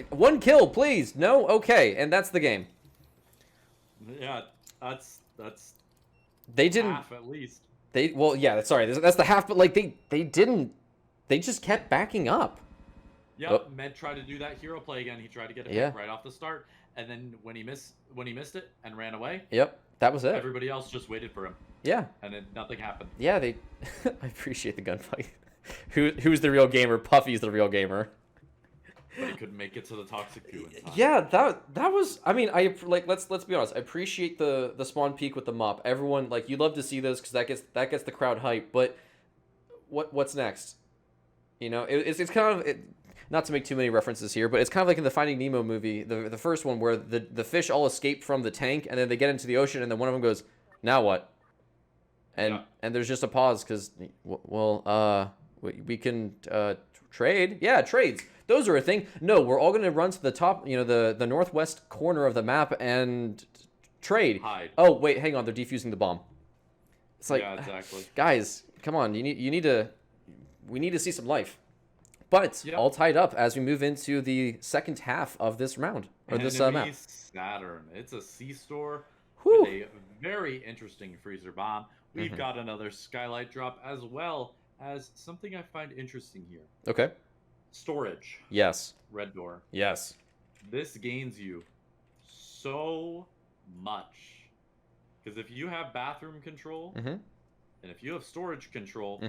1 kill, please. No, okay, and that's the game. Yeah, that's They didn't. half at least. Well, yeah. Sorry, that's the half. But like they didn't. They just kept backing up. Yep, Oh. Med tried to do that hero play again. He tried to get a pick Yeah. right off the start, and then when he missed it and ran away, Yep, that was it. everybody else just waited for him, Yeah. and then nothing happened. Yeah, they. I appreciate the gunfight. Who's the real gamer? Puffy's the real gamer. But he couldn't make it to the toxic goo in time. Yeah, that was. I mean, let's be honest. I appreciate the spawn peak with the mop. Everyone you love to see those because that gets the crowd hype. But what's next? You know, it's kind of not to make too many references here, but it's kind of like in the Finding Nemo movie, the first one where the fish all escape from the tank and then they get into the ocean and then one of them goes, "Now what?" And there's just a pause because we can trade. Yeah, trades. Those are a thing. No, we're all going to run to the top, the northwest corner of the map and trade. Hide. Oh, wait, hang on. They're defusing the bomb. It's like, yeah, exactly. Guys, come on. We need to see some life. But all tied up as we move into the second half of this round or this map. Saturn. It's a C-store Whew. with a very interesting freezer bomb. We've got another skylight drop as well as something I find interesting here. Okay. Storage. Yes. Red door. Yes. This gains you so much. Because if you have bathroom control, and if you have storage control,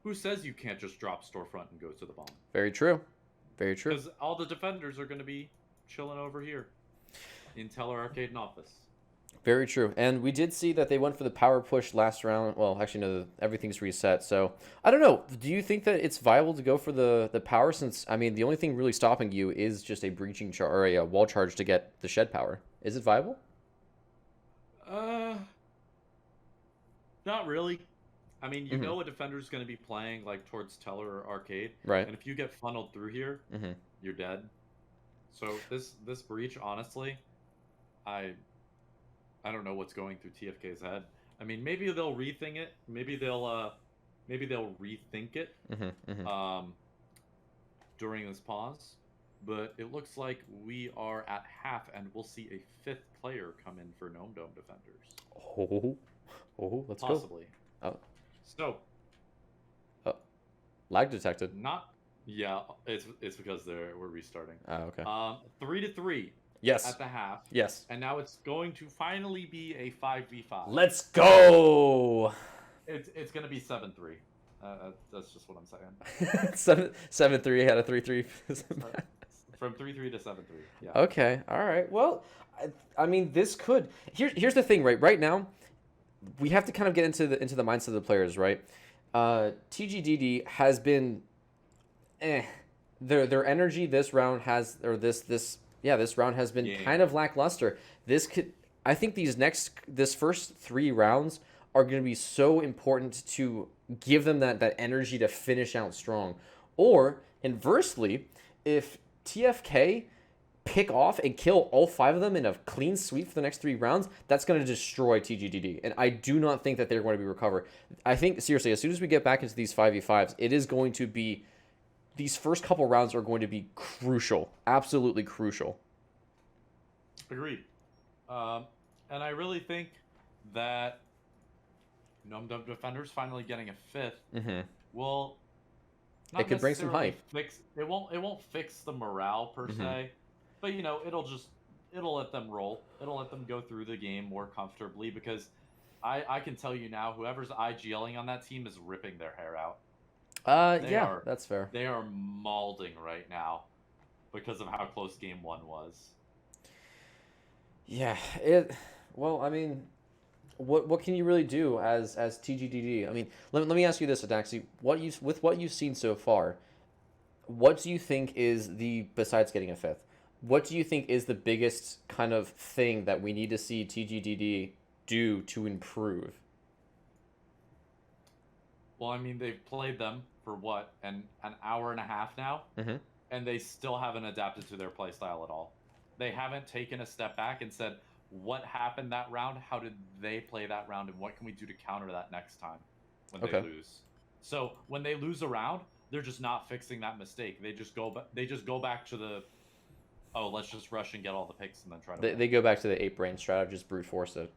who says you can't just drop storefront and go to the bomb? Very true. Very true. Because all the defenders are going to be chilling over here in Teller Arcade and Office. Very true. And we did see that they went for the power push last round. Well, actually, no, everything's reset. So, I don't know. Do you think that it's viable to go for the power since, I mean, the only thing really stopping you is just a breaching or a wall charge to get the shed power? Is it viable? Not really. I mean, you know a defender's going to be playing, towards Teller or Arcade. Right. And if you get funneled through here, you're dead. So, this breach, honestly, I don't know what's going through TFK's head. I mean, maybe they'll rethink it. Maybe they'll rethink it during this pause. But it looks like we are at half, and we'll see a fifth player come in for Gnome Dome defenders. Let's Possibly. go. Oh. So. Lag detected. Yeah, it's because we're restarting. Oh, okay. 3-3. Yes. At the half. Yes. And now it's going to finally be a 5v5. Let's go. It's going to be 7-3. That's just what I'm saying. 7-3 out of 3-3. From 3-3 to 7-3. Yeah. Okay. All right. Well, I mean, this could. Here's the thing, right? Right now, we have to kind of get into the mindset of the players, right? TGDD has been, their energy this round has, or this round has been kind of lackluster. I think this first 3 rounds are going to be so important to give them that energy to finish out strong. Or inversely, if TFK pick off and kill all 5 of them in a clean sweep for the next 3 rounds, that's going to destroy TGDD. And I do not think that they're going to be recovered. I think, seriously, as soon as we get back into these 5v5s, it is going to be, these first couple rounds are going to be crucial. Absolutely crucial. Agreed. And I really think that Gnome Dome defenders finally getting a 5th will not it could bring some hype. It won't fix the morale per se, but it'll let them roll. It'll let them go through the game more comfortably because I can tell you now, whoever's IGLing on that team is ripping their hair out. That's fair. They are mauling right now because of how close game 1 was. Yeah, well, I mean, what can you really do as TGDD? I mean, let me ask you this, Adaxi. With what you've seen so far, what do you think is besides getting a 5th, what do you think is the biggest kind of thing that we need to see TGDD do to improve? Well, I mean, they've played them for what, an hour and a half now, and they still haven't adapted to their playstyle at all. They haven't taken a step back and said, what happened that round? How did they play that round? And what can we do to counter that next time when they lose? So when they lose a round, they're just not fixing that mistake. They just go back to oh, let's just rush and get all the picks and then try to They, win. they go back to the ape brain strat, just brute force it.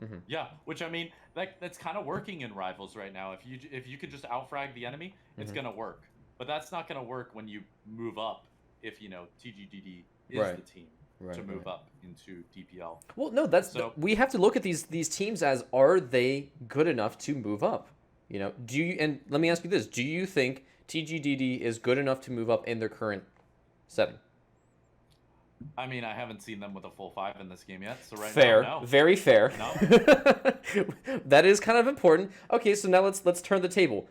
Mm-hmm. Yeah, which I mean, that's kind of working in Rivals right now. If you could just outfrag the enemy, it's gonna work. But that's not gonna work when you move up. If TGDD is Right. the team Right, to move right. up into DPL. Well, no, that's So we have to look at these teams as, are they good enough to move up? You know, do you, and let me ask you this, do you think TGDD is good enough to move up in their current setting? I mean, I haven't seen them with a full 5 in this game yet. So Fair, now, no. very fair. No. That is kind of important. Okay, so now let's turn the table.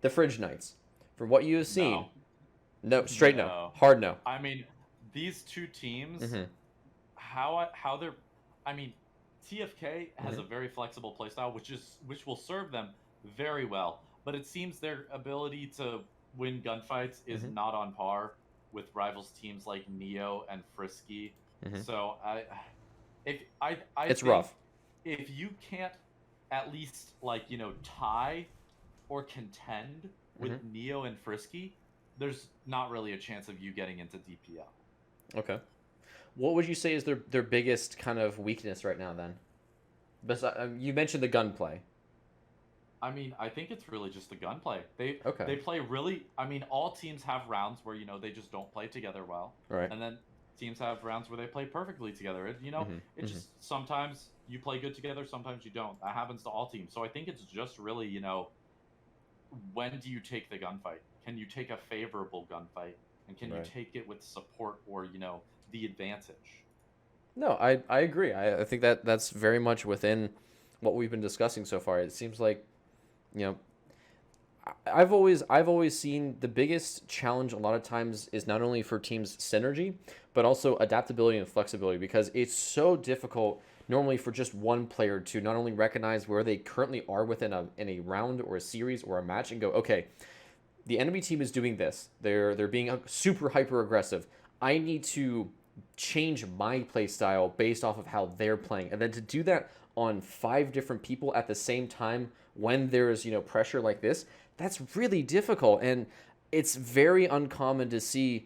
The Fridge Knights, from what you have seen, no, straight no, hard no. I mean, these two teams, Mm-hmm. how they're, I mean, TFK has Mm-hmm. a very flexible playstyle, which will serve them very well. But it seems their ability to win gunfights is Mm-hmm. not on par with rivals teams like Neo and Frisky. Mm-hmm. So I It's think rough. if you can't at least tie or contend with Mm-hmm. Neo and Frisky, there's not really a chance of you getting into DPL. Okay. What would you say is their biggest kind of weakness right now then? You mentioned the gunplay. I mean, I think it's really just the gunplay. They Okay. play really. I mean, all teams have rounds where they just don't play together well, Right. and then teams have rounds where they play perfectly together. It Mm-hmm. just sometimes you play good together, sometimes you don't. That happens to all teams. So I think it's just really when do you take the gunfight? Can you take a favorable gunfight, and can you Right. take it with support or the advantage? No, I agree. I think that's very much within what we've been discussing so far. It seems like, you know, I've always seen the biggest challenge a lot of times is not only for teams synergy, but also adaptability and flexibility, because it's so difficult normally for just one player to not only recognize where they currently are within in a round or a series or a match and go, okay, the enemy team is doing this. They're being super hyper aggressive. I need to change my play style based off of how they're playing, and then to do that on 5 different people at the same time when there's pressure like this, that's really difficult, and it's very uncommon to see,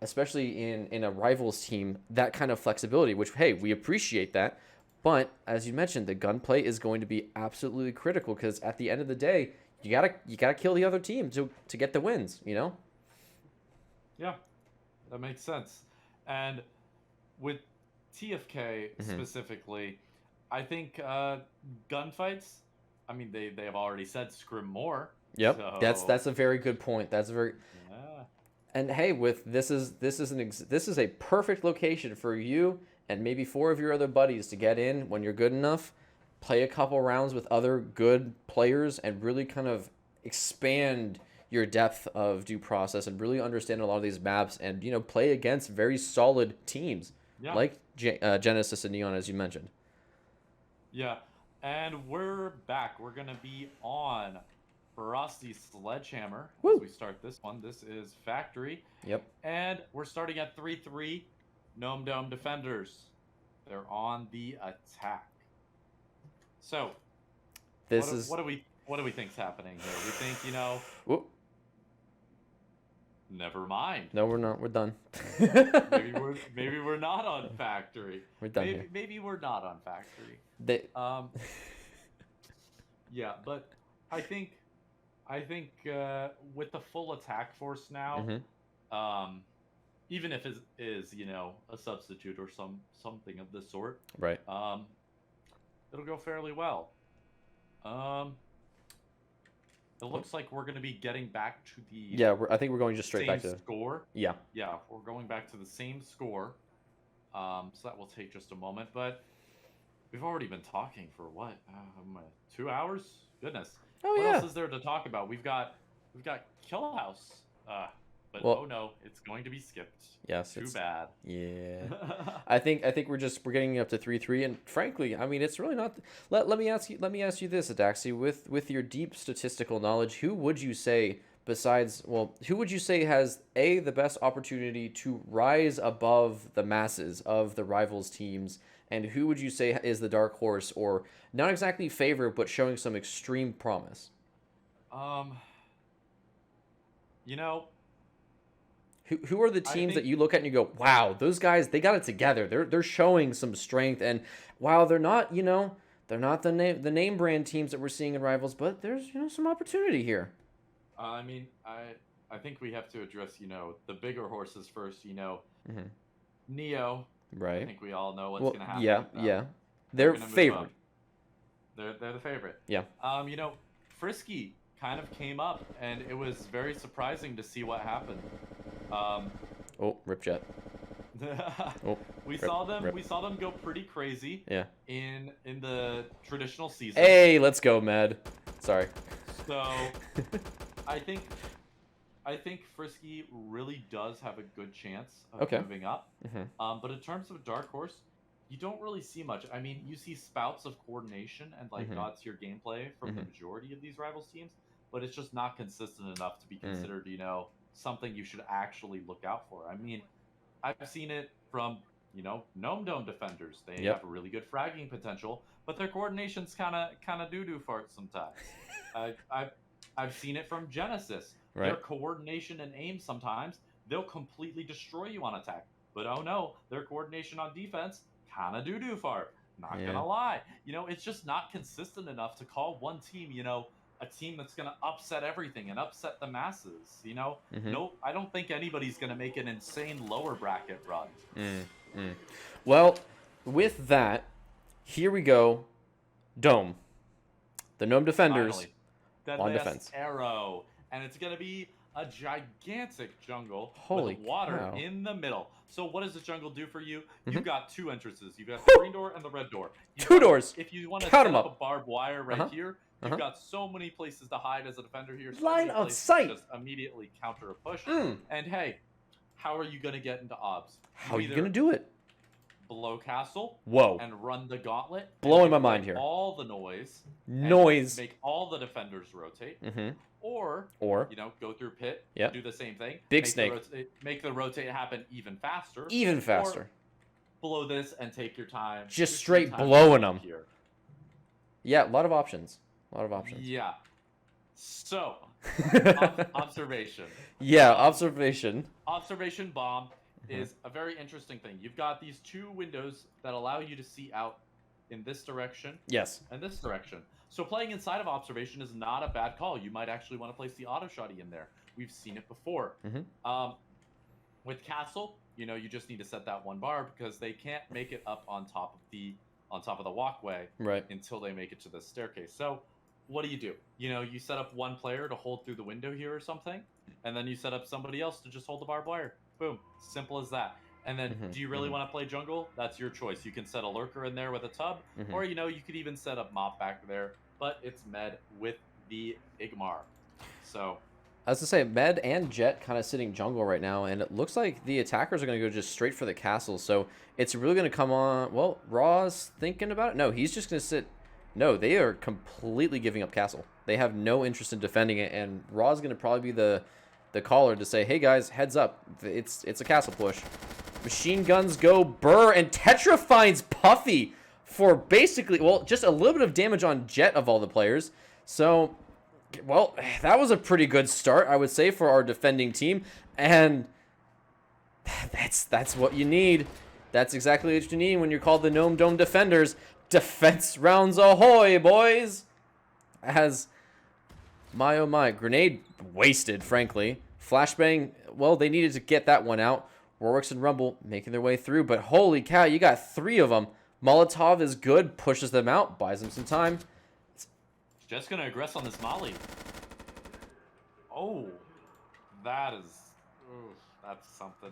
especially in a rivals team, that kind of flexibility, which, hey, we appreciate that. But as you mentioned, the gunplay is going to be absolutely critical, because at the end of the day, you gotta kill the other team to get the wins. Yeah, that makes sense. And with TFK specifically, I think gunfights. I mean, they have already said scrim more. Yep, So, that's a very good point. That's a very yeah. And hey, with this is a perfect location for you and maybe 4 of your other buddies to get in when you're good enough, play a couple rounds with other good players, and really kind of expand your depth of due process and really understand a lot of these maps, and play against very solid teams Yeah. like Genesis and Neon, as you mentioned. Yeah, and we're back. We're gonna be on Frosty Sledgehammer Woo. as we start this one. This is Factory. Yep. And we're starting at 3-3. Gnome Dome Defenders. They're on the attack. So, what do we think's happening here? We think, Whoop. never mind. No, we're not. We're done. maybe we're not on Factory. We're done here. Maybe we're not on Factory. Yeah, but I think with the full attack force now, even if it is a substitute or something of this sort, Right. it'll go fairly well. It looks like we're gonna be getting back to the Yeah, I think we're going just straight same back to score. Yeah. Yeah, we're going back to the same score. So that will take just a moment, but we've already been talking for what? 2 hours? Goodness. Oh, what yeah. else is there to talk about? We've got Kill House. But Well, oh no, it's going to be skipped. Yes. Too bad. Yeah. I think we're getting up to 3-3, and frankly, I mean, it's really not. Let me ask you this, Adaxi, with your deep statistical knowledge, who would you say has the best opportunity to rise above the masses of the rivals teams, and who would you say is the dark horse, or not exactly favorite but showing some extreme promise? Who are the teams that you look at and you go, wow, those guys, they got it together. They're showing some strength, and while they're not, they're not the name brand teams that we're seeing in Rivals, but there's some opportunity here. I mean, I think we have to address the bigger horses first. Neo. Right. I think we all know what's gonna happen. Yeah. They're favored. They're the favorite. Yeah. Frisky kind of came up, and it was very surprising to see what happened. Rip Jet. We saw them go pretty crazy. Yeah. In the traditional season. Hey, let's go, Med. Sorry. So, I think Frisky really does have a good chance of moving up. Mm-hmm. But in terms of Dark Horse, you don't really see much. I mean, you see spouts of coordination and god-tier gameplay from the majority of these Rivals teams, but it's just not consistent enough to be considered, something you should actually look out for. I mean, I've seen it from, Gnome Dome defenders. They have a really good fragging potential, but their coordination's kind of doo-doo farts sometimes. I've seen it from Genesis. Right. Their coordination and aim sometimes, they'll completely destroy you on attack. But oh no, their coordination on defense, kind of doo-doo fart. Not gonna lie. It's just not consistent enough to call one team, a team that's gonna upset everything and upset the masses. No, I don't think anybody's gonna make an insane lower bracket run. Well, with that, here we go. Dome. The Gnome Defenders on defense. Arrow. And it's going to be a gigantic jungle with water cow. In the middle. So what does the jungle do for you? You got two entrances. You got the green door and the red door. Two doors. If you want to Count set them up up. a barbed wire right here, you've got so many places to hide as a defender here. So Line of sight. Just immediately counter a push. And hey, how are you going to get into obs? How are you going to do it? Blow castle. Whoa. And run the gauntlet. Blowing my mind here. All the noise. Make all the defenders rotate. Or go through pit. Do the same thing. Big snake. Make the rotate happen even faster. Or blow this and take your time. Just straight blowing them. Here. Yeah, a lot of options. Yeah. So, observation. Yeah, observation. Observation bomb is a very interesting thing. You've got these two windows that allow you to see out in this direction. Yes. And this direction. So playing inside of observation is not a bad call. You might actually want to place the auto shotty in there. We've seen it before. With castle, you just need to set that one bar because they can't make it up on top of the walkway until they make it to the staircase. So what do? You set up one player to hold through the window here or something, and then you set up somebody else to just hold the barbed wire. Boom. Simple as that. And then, do you really want to play jungle? That's your choice. You can set a lurker in there with a tub, or, you could even set up mop back there, but it's Med with the Igmar. So, I was to say, Med and Jet kind of sitting jungle right now, and it looks like the attackers are going to go just straight for the castle, so it's really going to come on. Well, Raw's thinking about it. No, he's just going to sit. No, they are completely giving up castle. They have no interest in defending it, and Raw's going to probably be the caller to say, hey guys, heads up, it's a castle push. Machine guns go Burr, and Tetra finds Puffy for basically, well, just a little bit of damage on Jet of all the players. So, well, that was a pretty good start, I would say, for our defending team, and that's what you need. That's exactly what you need when you're called the Gnome Dome Defenders. Defense rounds ahoy, boys! As, my oh my, grenade wasted, frankly. Flashbang, well, they needed to get that one out. Warwick's and Rumble making their way through, but holy cow, you got 3 of them. Molotov is good, pushes them out, buys them some time. Just gonna aggress on this Molly. Oh, that's something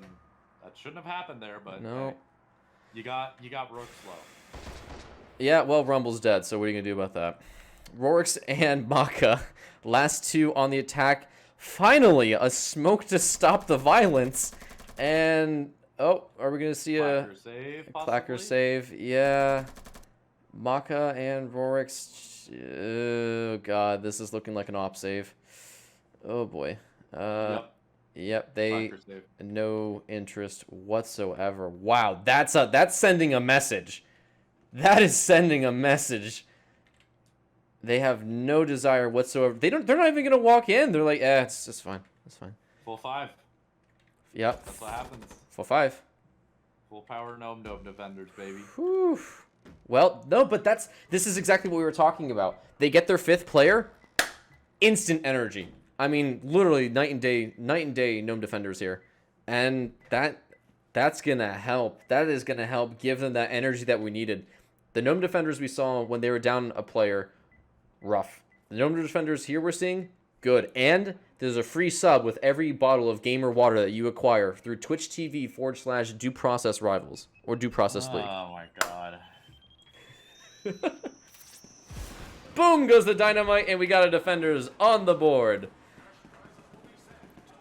that shouldn't have happened there, but no. Hey, you got Rourke slow. Yeah, well, Rumble's dead, so what are you gonna do about that? Rourke's and Maka, last 2 on the attack. Finally, a smoke to stop the violence. And, oh, are we going to see a clacker save? Yeah. Maka and Rorik's. Oh, God, this is looking like an op save. Oh, boy. Yep, they no interest whatsoever. Wow, that's sending a message. That is sending a message. They have no desire whatsoever. They're not even gonna walk in. They're like, it's fine. It's fine. Full 5. Yep. That's what happens. 4-5. Full power gnome defenders, baby. Whew. Well, no, but this is exactly what we were talking about. They get their 5th player, instant energy. I mean, literally night and day gnome defenders here. And that's gonna help. That is gonna help give them that energy that we needed. The gnome defenders we saw when they were down a player, rough. The gnome defenders here we're seeing, good. And there's a free sub with every bottle of gamer water that you acquire through Twitch TV/Due Process Rivals or Due Process League. Oh my god. Boom goes the dynamite, and we got a defenders on the board.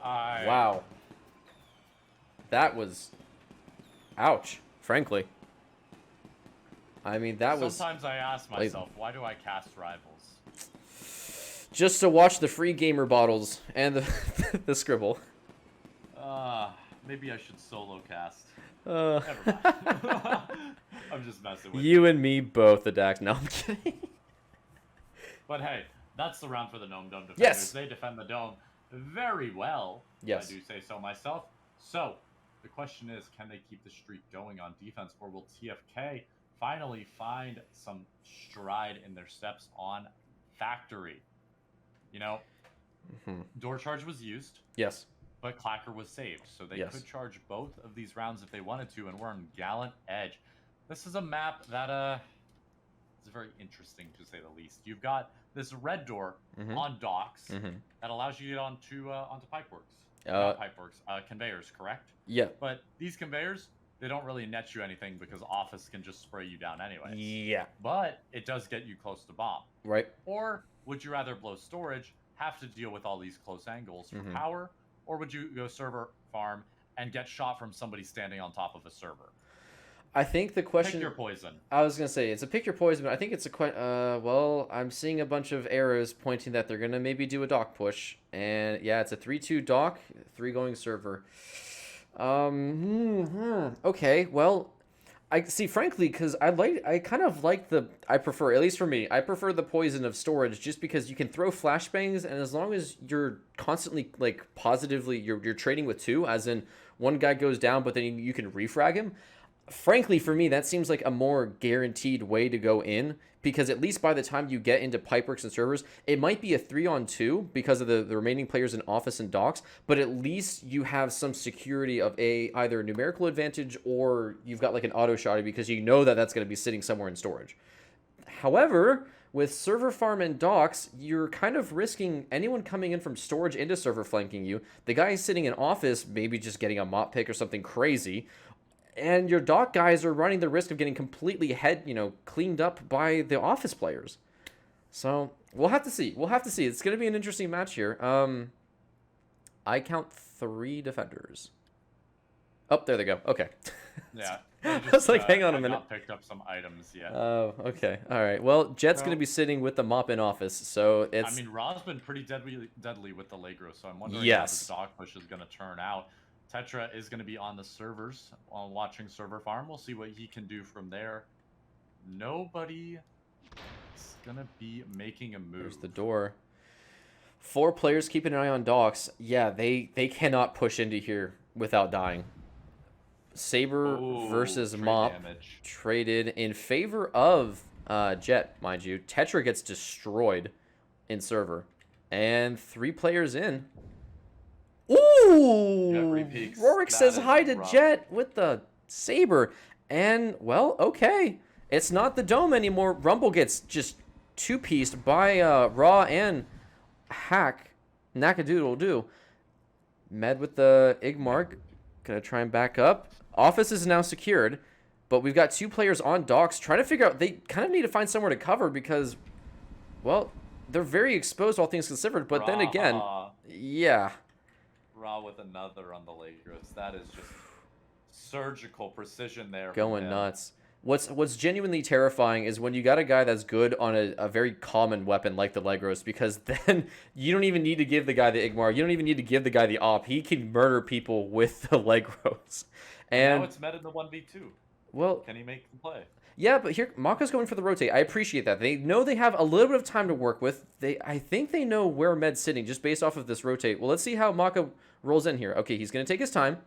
Wow. That was... ouch, frankly. I mean, that was... Sometimes I ask myself, why do I cast Rivals? Just to watch the free gamer bottles and the scribble. Maybe I should solo cast. Never mind. I'm just messing with you. And me both, the Dax. No, I'm kidding. But hey, that's the round for the Gnome Dome defenders. Yes. They defend the dome very well. Yes. I do say so myself. So, the question is, can they keep the streak going on defense, or will TFK finally find some stride in their steps on Factory? You know, Door Charge was used. Yes. But Clacker was saved, so they could charge both of these rounds if they wanted to, and we're on Gallant Edge. This is a map that is very interesting, to say the least. You've got this red door on docks that allows you to get onto pipeworks. Not pipeworks, conveyors, correct? Yeah. But these conveyors, they don't really net you anything because Office can just spray you down anyway. Yeah. But it does get you close to bomb. Right. Or would you rather blow storage, have to deal with all these close angles for power, or would you go server farm and get shot from somebody standing on top of a server? I think the question... Pick your poison. I was going to say, it's a pick your poison, but I think it's a well, I'm seeing a bunch of arrows pointing that they're going to maybe do a dock push. And yeah, it's a 3-2 dock, 3 going server. Okay, well, I see, frankly, because I prefer, at least for me, I prefer the poison of storage just because you can throw flashbangs, and as long as you're constantly, like, positively, you're trading with 2, as in one guy goes down, but then you can refrag him. Frankly, for me, that seems like a more guaranteed way to go in, because at least by the time you get into pipeworks and servers, it might be a 3-on-2 because of the remaining players in office and docks, but at least you have some security of either a numerical advantage or you've got like an auto shotty because you know that that's going to be sitting somewhere in storage. However, with server farm and docks, you're kind of risking anyone coming in from storage into server flanking you, the guy sitting in office maybe just getting a mop pick or something crazy, and your dock guys are running the risk of getting completely cleaned up by the office players. So we'll have to see. It's going to be an interesting match here. I count 3 defenders. Oh, there they go. Okay. Yeah. I was like, hang on a minute. I've not picked up some items yet. Oh, okay. All right. Well, Jet's going to be sitting with the mop in office, so it's... I mean, Ra's been pretty deadly with the Legro, so I'm wondering how this dock push is going to turn out. Tetra is going to be on the servers while watching server farm. We'll see what he can do from there. Nobody is going to be making a move. There's the door. 4 players keeping an eye on docks. Yeah, they cannot push into here without dying. Saber versus Mop traded in favor of Jet, mind you. Tetra gets destroyed in server. And 3 players in. Ooh! Rorik says hi to Jet with the Saber. And, well, okay. It's not the dome anymore. Rumble gets just 2-pieced by Raw and Hack. Nakadoodle-doo. Med with the Igmark. Gonna try and back up. Office is now secured. But we've got 2 players on docks trying to figure out... They kind of need to find somewhere to cover because, well, they're very exposed, all things considered. But then again, yeah... Raw with another on the Legros. That is just surgical precision there. Going nuts. What's genuinely terrifying is when you got a guy that's good on a very common weapon like the Legros, because then you don't even need to give the guy the Igmar. You don't even need to give the guy the op. He can murder people with the Legros. And now it's met in the 1v2. Well, can he make the play? yeah, but here Maka's going for the rotate. I appreciate that. They know they have a little bit of time to work with. I think they know where Med's sitting just based off of this rotate. Well, let's see how Maka rolls in here. Okay, he's going to take his time.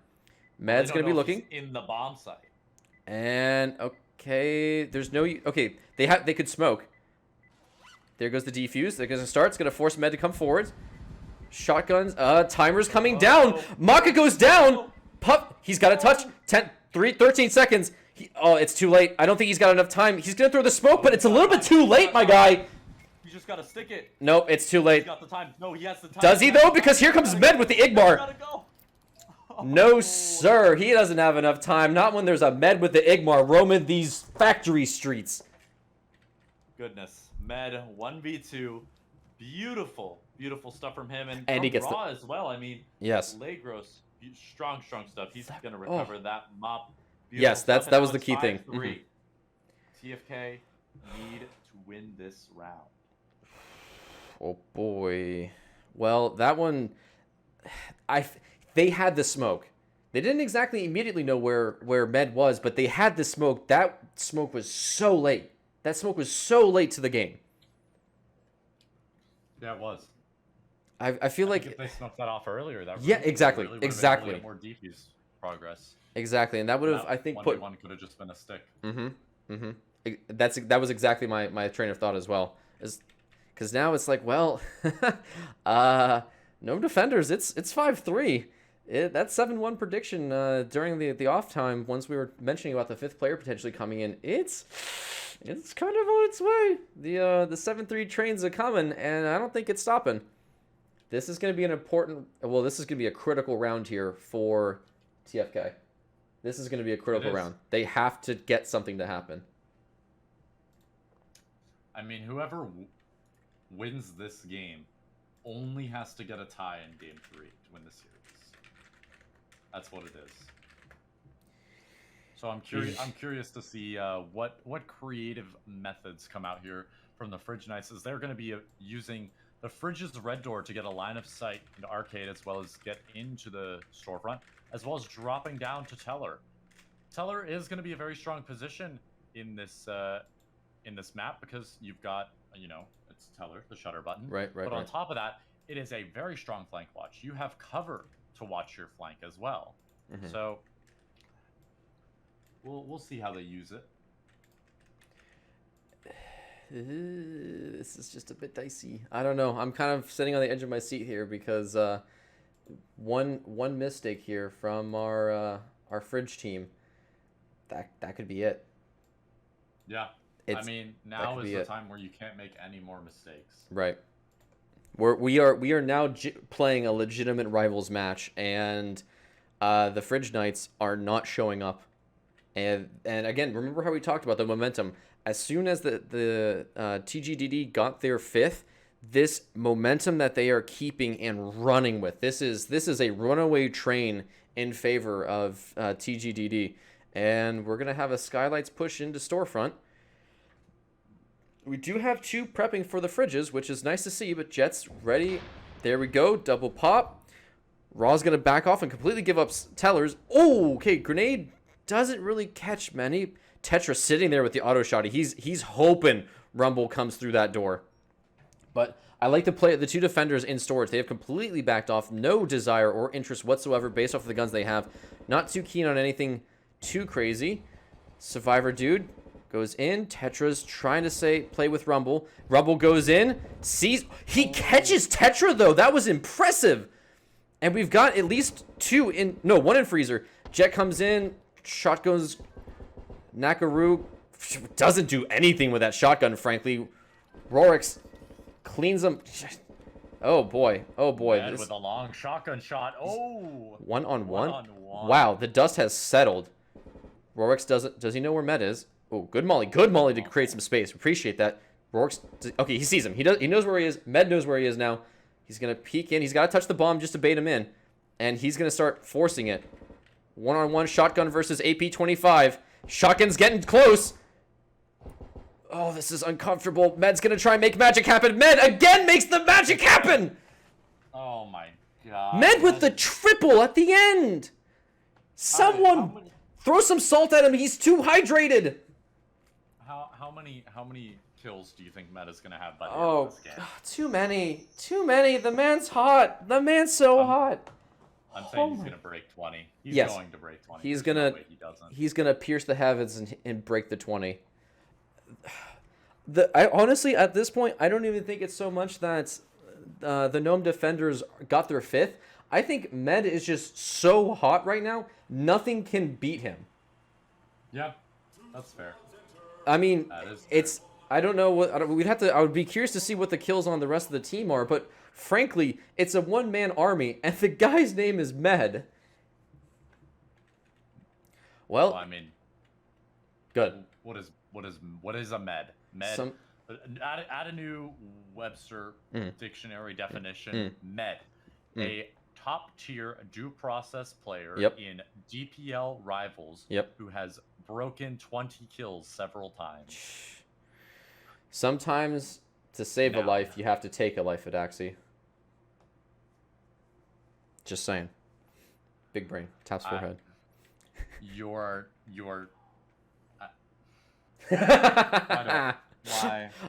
Med's going to be looking in the bomb site. And okay, there's no okay, they could smoke. There goes the defuse. They're going to start. It's going to force Med to come forward. Shotguns. Timer's coming down. Maka goes down. Pup, he's got a touch. 13 seconds. It's too late. I don't think he's got enough time. He's going to throw the smoke, but it's a little bit too late, my guy. You just got to stick it. Nope, it's too late. He's got the time. No, he has the time. Does he, though? Because here comes Med with the Igmar. No, sir. He doesn't have enough time. Not when there's a Med with the Igmar roaming these factory streets. Goodness. Med 1v2. Beautiful. Beautiful stuff from him. And he from gets Raw as well. I mean, yes. Legros, strong stuff. He's going to recover that mop. Yes, that was the key thing. TFK need to win this round. Oh, boy. Well, that one... They had the smoke. They didn't exactly immediately know where Med was, but they had the smoke. That smoke was so late. That smoke was so late to the game. Yeah, it was. I feel like if they smoked that off earlier, that yeah, exactly, really exactly. More defuse progress. Exactly, and that would have, I think, put one could have just been a stick. That was exactly my train of thought as well. Because now it's like, well, no defenders. It's 5-3. That 7-1 prediction during the off time, once we were mentioning about the fifth player potentially coming in, it's kind of on its way. The 7-3 train's a coming, and I don't think it's stopping. This is going to be this is going to be a critical round here for TFK. This is going to be a critical round. They have to get something to happen. I mean, whoever wins this game only has to get a tie in Game 3 to win the series. That's what it is. So I'm curious to see what creative methods come out here from the Fridge Knights. Is they're going to be using the Fridge's red door to get a line of sight into Arcade, as well as get into the storefront, as well as dropping down to Teller. Teller is going to be a very strong position in this map because you've got, it's Teller, the shutter button. Right. But on top of that, it is a very strong flank watch. You have cover to watch your flank as well. So we'll see how they use it. This is just a bit dicey. I don't know. I'm kind of sitting on the edge of my seat here because one mistake here from our Fridge team, that could be it. Yeah. I mean, now is the time where you can't make any more mistakes. Right. We are now playing a legitimate rivals match, and the Fridge Knights are not showing up. And again, remember how we talked about the momentum. As soon as the TGDD got their fifth, this momentum that they are keeping and running with, this is a runaway train in favor of TGDD. And we're going to have a Skylights push into storefront. We do have two prepping for the Fridges, which is nice to see, but Jet's ready. There we go, double pop. Raw's going to back off and completely give up Tellers. Oh, okay, grenade doesn't really catch many. Tetra sitting there with the auto shotty. He's hoping Rumble comes through that door. But I like to play the two defenders in storage. They have completely backed off. No desire or interest whatsoever based off of the guns they have. Not too keen on anything too crazy. Survivor dude goes in. Tetra's trying to play with Rumble. Rumble goes in. He catches Tetra, though. That was impressive. And we've got at least one in freezer. Jet comes in. Shotguns. Nakaru doesn't do anything with that shotgun, frankly. Rorix cleans them. Oh, boy. Red with a long shotgun shot. Oh. One-on-one? Wow, the dust has settled. Rorix does he know where Med is? Oh, good molly to create some space. Appreciate that. Rorix, okay, he sees him. He knows where he is. Med knows where he is now. He's going to peek in. He's got to touch the bomb just to bait him in. And he's going to start forcing it. One-on-one shotgun versus AP-25. Shotgun's getting close. Oh, this is uncomfortable. Med's going to try and make magic happen. Med again makes the magic happen. Oh, my God. Med with the triple at the end. Someone Throw some salt at him. He's too hydrated. How many kills do you think Meta's gonna have by the end Oh, of this game? too many. Too many. The man's hot. The man's so hot. I'm saying he's gonna break 20. He's Yes. going to break 20. He's There's gonna. no way he doesn't. He's gonna pierce the heavens and break the 20. I honestly, at this point, I don't even think it's so much that the Gnome Defenders got their 5th. I think Med is just so hot right now. Nothing can beat him. Yeah, that's fair. I mean, That is fair. it's. I don't know what we'd have to. I would be curious to see what the kills on the rest of the team are. But frankly, it's a one-man army, and the guy's name is Med. Well, I mean, good. What is a med? Med. Add a new Webster dictionary definition. Med. A top-tier due process player in DPL Rivals who has broken 20 kills several times. Sometimes to save a life, you have to take a life, Adaxi. Just saying. Big brain. Taps forehead. You're Why?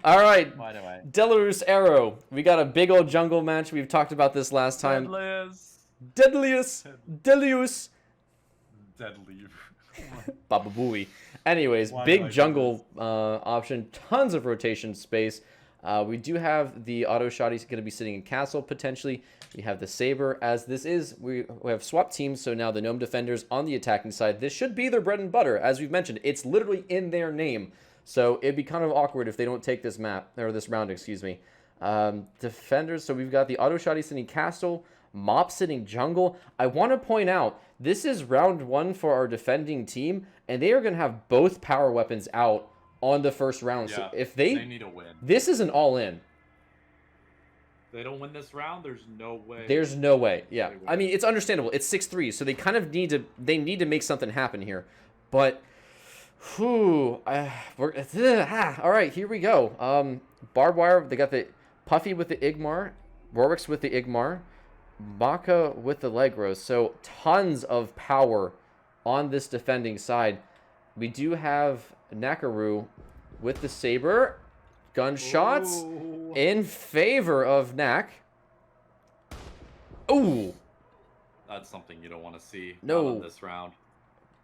All right. Why do I? Delarus Arrow. We got a big old jungle match. We've talked about this last time. Deadlius. Delius. Deadly. Baba Booey. Anyways, big jungle option. Tons of rotation space. We do have the auto shotties going to be sitting in castle potentially. We have the Saber, as this is, we have swapped teams, so now the Gnome Defenders on the attacking side. This should be their bread and butter, as we've mentioned. It's literally in their name, so it'd be kind of awkward if they don't take this map, or this round, excuse me. Defenders, so we've got the auto shotty sitting castle, Mop sitting jungle. I want to point out, this is round 1 for our defending team, and they are going to have both power weapons out on the first round. Yeah, so if they need a win. This is an all-in. They don't win this round, there's no way. There's no way. Yeah. I mean, it's understandable. It's 6-3, so they kind of need to make something happen here. But all right, here we go. Barbed wire, they got the Puffy with the Igmar, Warwick's with the Igmar, Maka with the Legros. So tons of power on this defending side. We do have Nakaru with the Saber. Gunshots in favor of Nak. Ooh. That's something you don't want to see No. in this round.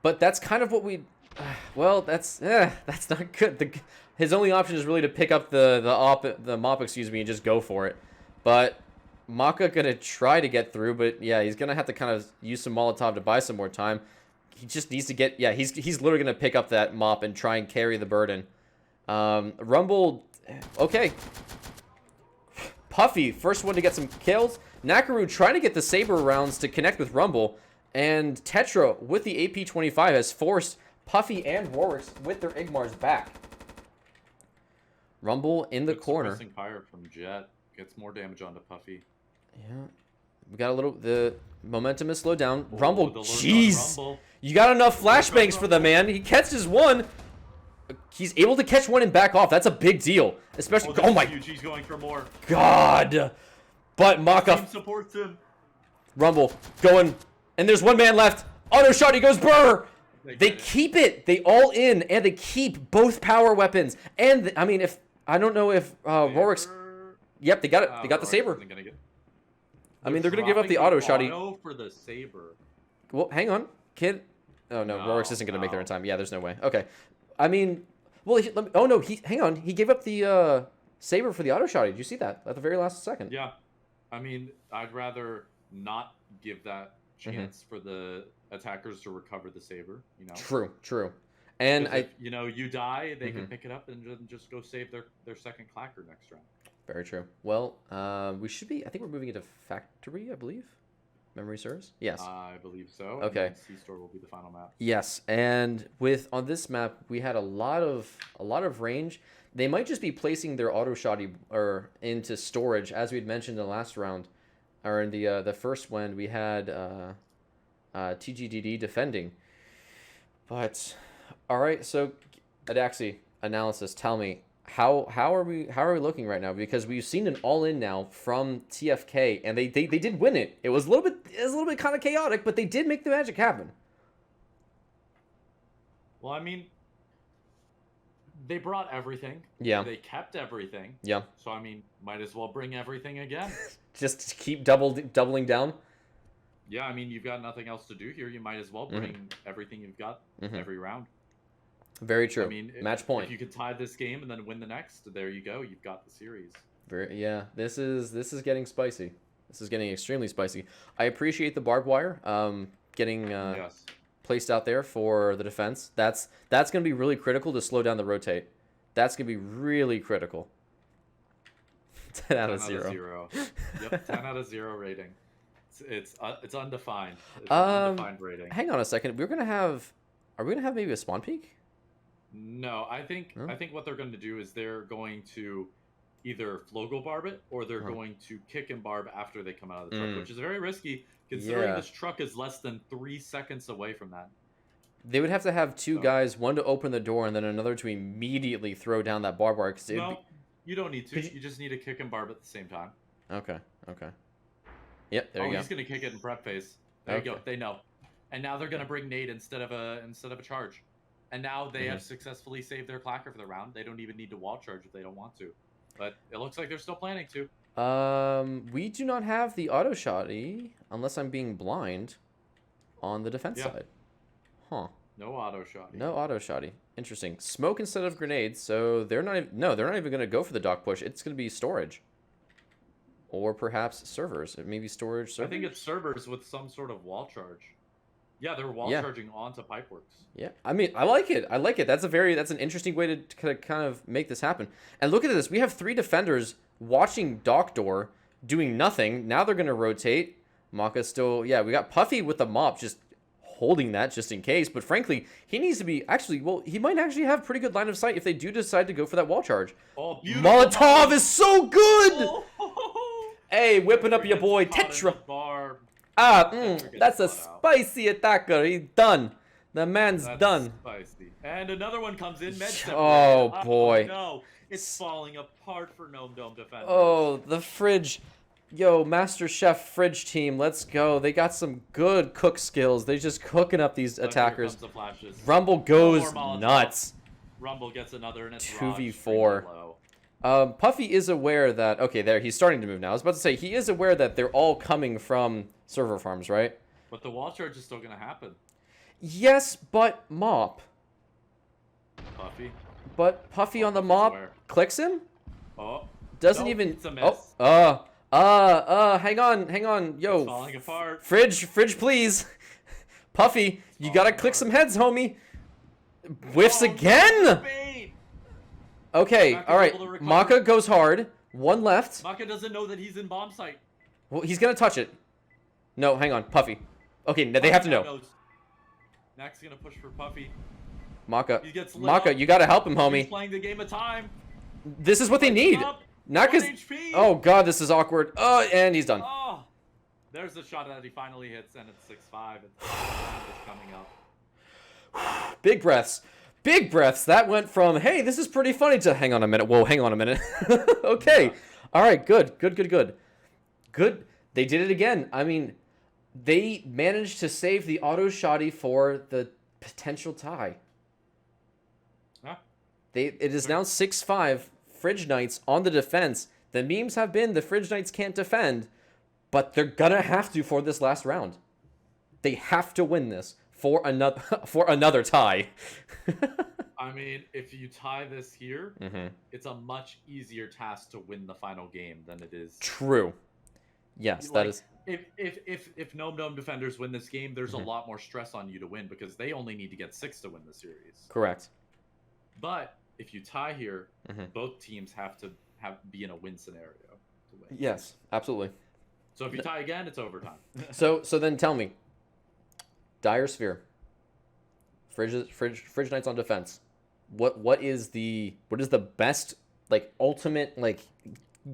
But that's kind of what we... Well, that's not good. His only option is really to pick up the mop, excuse me, and just go for it. But Maka gonna try to get through, but yeah, he's gonna have to kind of use some Molotov to buy some more time. He just needs to get... Yeah, he's literally gonna pick up that mop and try and carry the burden. Rumble... Okay. Puffy, first one to get some kills. Nakaru trying to get the Saber rounds to connect with Rumble. And Tetra with the AP-25 has forced Puffy and Warwick's with their Igmars back. Rumble in the corner. Suppressing fire from Jet gets more damage onto Puffy. Yeah. We got a little... The momentum is slowed down. Oh, Rumble, the Lord jeez. Rumble. You got enough flashbangs for the man. He catches one. He's able to catch one and back off. That's a big deal. Especially... Oh my... Huge. He's going for more. God. But Maka... Team supports him. Rumble going... And there's one man left. Auto shot. He goes burr. They keep it. They all in. And they keep both power weapons. And, I mean, if... I don't know if Rorik's... Yep, they got it. They got the Saber. I mean, they're going to give up the auto shotty. Auto for the Saber. Well, hang on. Kid. Oh, no. Rorik's isn't going to make there in time. Yeah, there's no way. Okay. I mean... Well, oh no, hang on. He gave up the Saber for the auto shotty. Did you see that at the very last second? Yeah. I mean, I'd rather not give that chance for the attackers to recover the Saber, you know? True. And if, you die, they can pick it up and just go save their second clacker next round. Very true. Well, we should be... I think we're moving into Factory, I believe. Memory serves? Yes. I believe so. Okay. C-Store will be the final map. Yes, and on this map, we had a lot of range. They might just be placing their auto shotty into storage, as we'd mentioned in the last round, or in the first one. We had TGDD defending. But all right, so Adaxi analysis. Tell me how are we looking right now? Because we've seen an all-in now from TFK, and they did win it. It was a little bit kind of chaotic, but they did make the magic happen. Well, I mean, they brought everything. Yeah. They kept everything. Yeah. So I mean, might as well bring everything again. Just to keep doubling down. Yeah, I mean, you've got nothing else to do here. You might as well bring everything you've got every round. Very true. I mean, match point. If you could tie this game and then win the next, there you go. You've got the series. Yeah. This is getting spicy. This is getting extremely spicy. I appreciate the barbed wire getting Yes. placed out there for the defense. That's going to be really critical to slow down the rotate. That's going to be really critical. 10 out of 0. Yep, 10 out of 0 rating. It's undefined. It's an undefined rating. Hang on a second. Are we gonna have maybe a spawn peak? No, I think what they're going to do is they're going to either flogo barb it or they're going to kick and barb after they come out of the truck, which is very risky considering this truck is less than 3 seconds away from that. They would have to have two guys, one to open the door and then another to immediately throw down that barbed wire. No, you don't need to. You just need to kick and barb at the same time. Okay. Yep, there you go. He's gonna kick it in prep phase. There you go. They know. And now they're gonna bring nade instead of a charge. And now they have successfully saved their clacker for the round. They don't even need to wall charge if they don't want to. But it looks like they're still planning to. We do not have the auto shotty unless I'm being blind on the defense side. Huh. No auto shotty. No auto shotty. Interesting. Smoke instead of grenades, so they're not even gonna go for the dock push. It's gonna be storage. Or perhaps servers. Maybe storage servers? I think it's servers with some sort of wall charge. Yeah, they're wall charging onto Pipeworks. Yeah, I mean, I like it. That's an interesting way to kind of make this happen. And look at this. We have 3 defenders watching dock door, doing nothing. Now they're going to rotate. Maka still, yeah, we got Puffy with the mop just holding that just in case. But frankly, he needs to be he might actually have pretty good line of sight if they do decide to go for that wall charge. Oh, beautiful. Molotov is so good! Oh. Hey, whipping up your boy Tetra. That's a spicy attacker. He's done. The man's done. Spicy. And another one comes in. Oh boy. No, it's falling apart for Gnome Dome defenders. Oh, the fridge. Yo, Master Chef fridge team, let's go. They got some good cook skills. They're just cooking up these attackers. Rumble goes nuts. Rumble gets another and it's 2v4. Puffy is aware that... Okay, there, he's starting to move now. I was about to say, he is aware that they're all coming from server farms, right? But the wall charge is still going to happen. Yes, but Mop. Puffy. But Puffy on the Mop clicks him? Oh. Doesn't even... It's a miss. Hang on. Yo. It's falling apart. Fridge, please. Puffy, you gotta click some heads, homie. Whiffs again? Okay, alright. Maka goes hard. One left. Maka doesn't know that he's in bomb site. Well, he's gonna touch it. No, hang on. Puffy. Okay, they have to know. Mac's gonna push for Puffy. Maka, you gotta help him, homie. He's playing the game of time. This is what they need. Naka's... Oh, God, this is awkward. Oh, and he's done. Oh, there's the shot that he finally hits, and it's 6-5. It's coming up. Big breaths. Big breaths. That went from, hey, this is pretty funny to, hang on a minute. Whoa, hang on a minute. Okay. Yeah. All right, good. Good. They did it again. I mean, they managed to save the auto shotty for the potential tie. Huh? It is now 6-5. Fridge Knights on the defense. The memes have been the Fridge Knights can't defend, but they're gonna have to for this last round. They have to win this for another tie. I mean, if you tie this here, it's a much easier task to win the final game than it is. True. Yes, that is. If Gnome Dome defenders win this game, there's a lot more stress on you to win because they only need to get 6 to win the series. Correct. But if you tie here, both teams have to be in a win scenario to win. Yes, absolutely. So if you tie again, it's overtime. So then tell me, Dire Sphere, Fridge Knights on defense. What is the best ultimate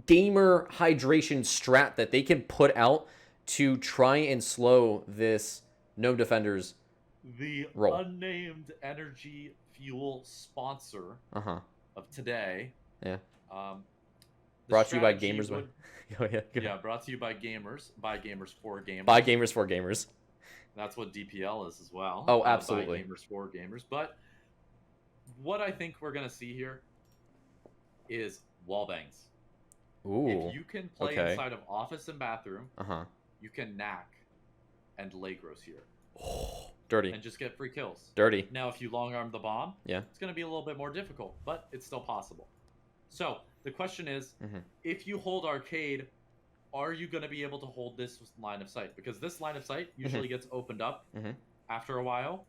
gamer hydration strat that they can put out to try and slow this Gnome Defenders roll? The unnamed energy fuel sponsor of today. Yeah. Brought to you by Gamers. Yeah, brought to you by Gamers. By Gamers for Gamers. By Gamers for Gamers. That's what DPL is as well. Oh, absolutely. By Gamers for Gamers. But what I think we're gonna see here is wall bangs. Ooh. If you can play okay. inside of office and bathroom, Uh-huh. you can knack and Legros here. Dirty. And just get free kills. Dirty. Now, if you long arm the bomb, yeah, it's going to be a little bit more difficult, but it's still possible. So the question is, if you hold arcade, are you going to be able to hold this line of sight? Because this line of sight usually gets opened up after a while,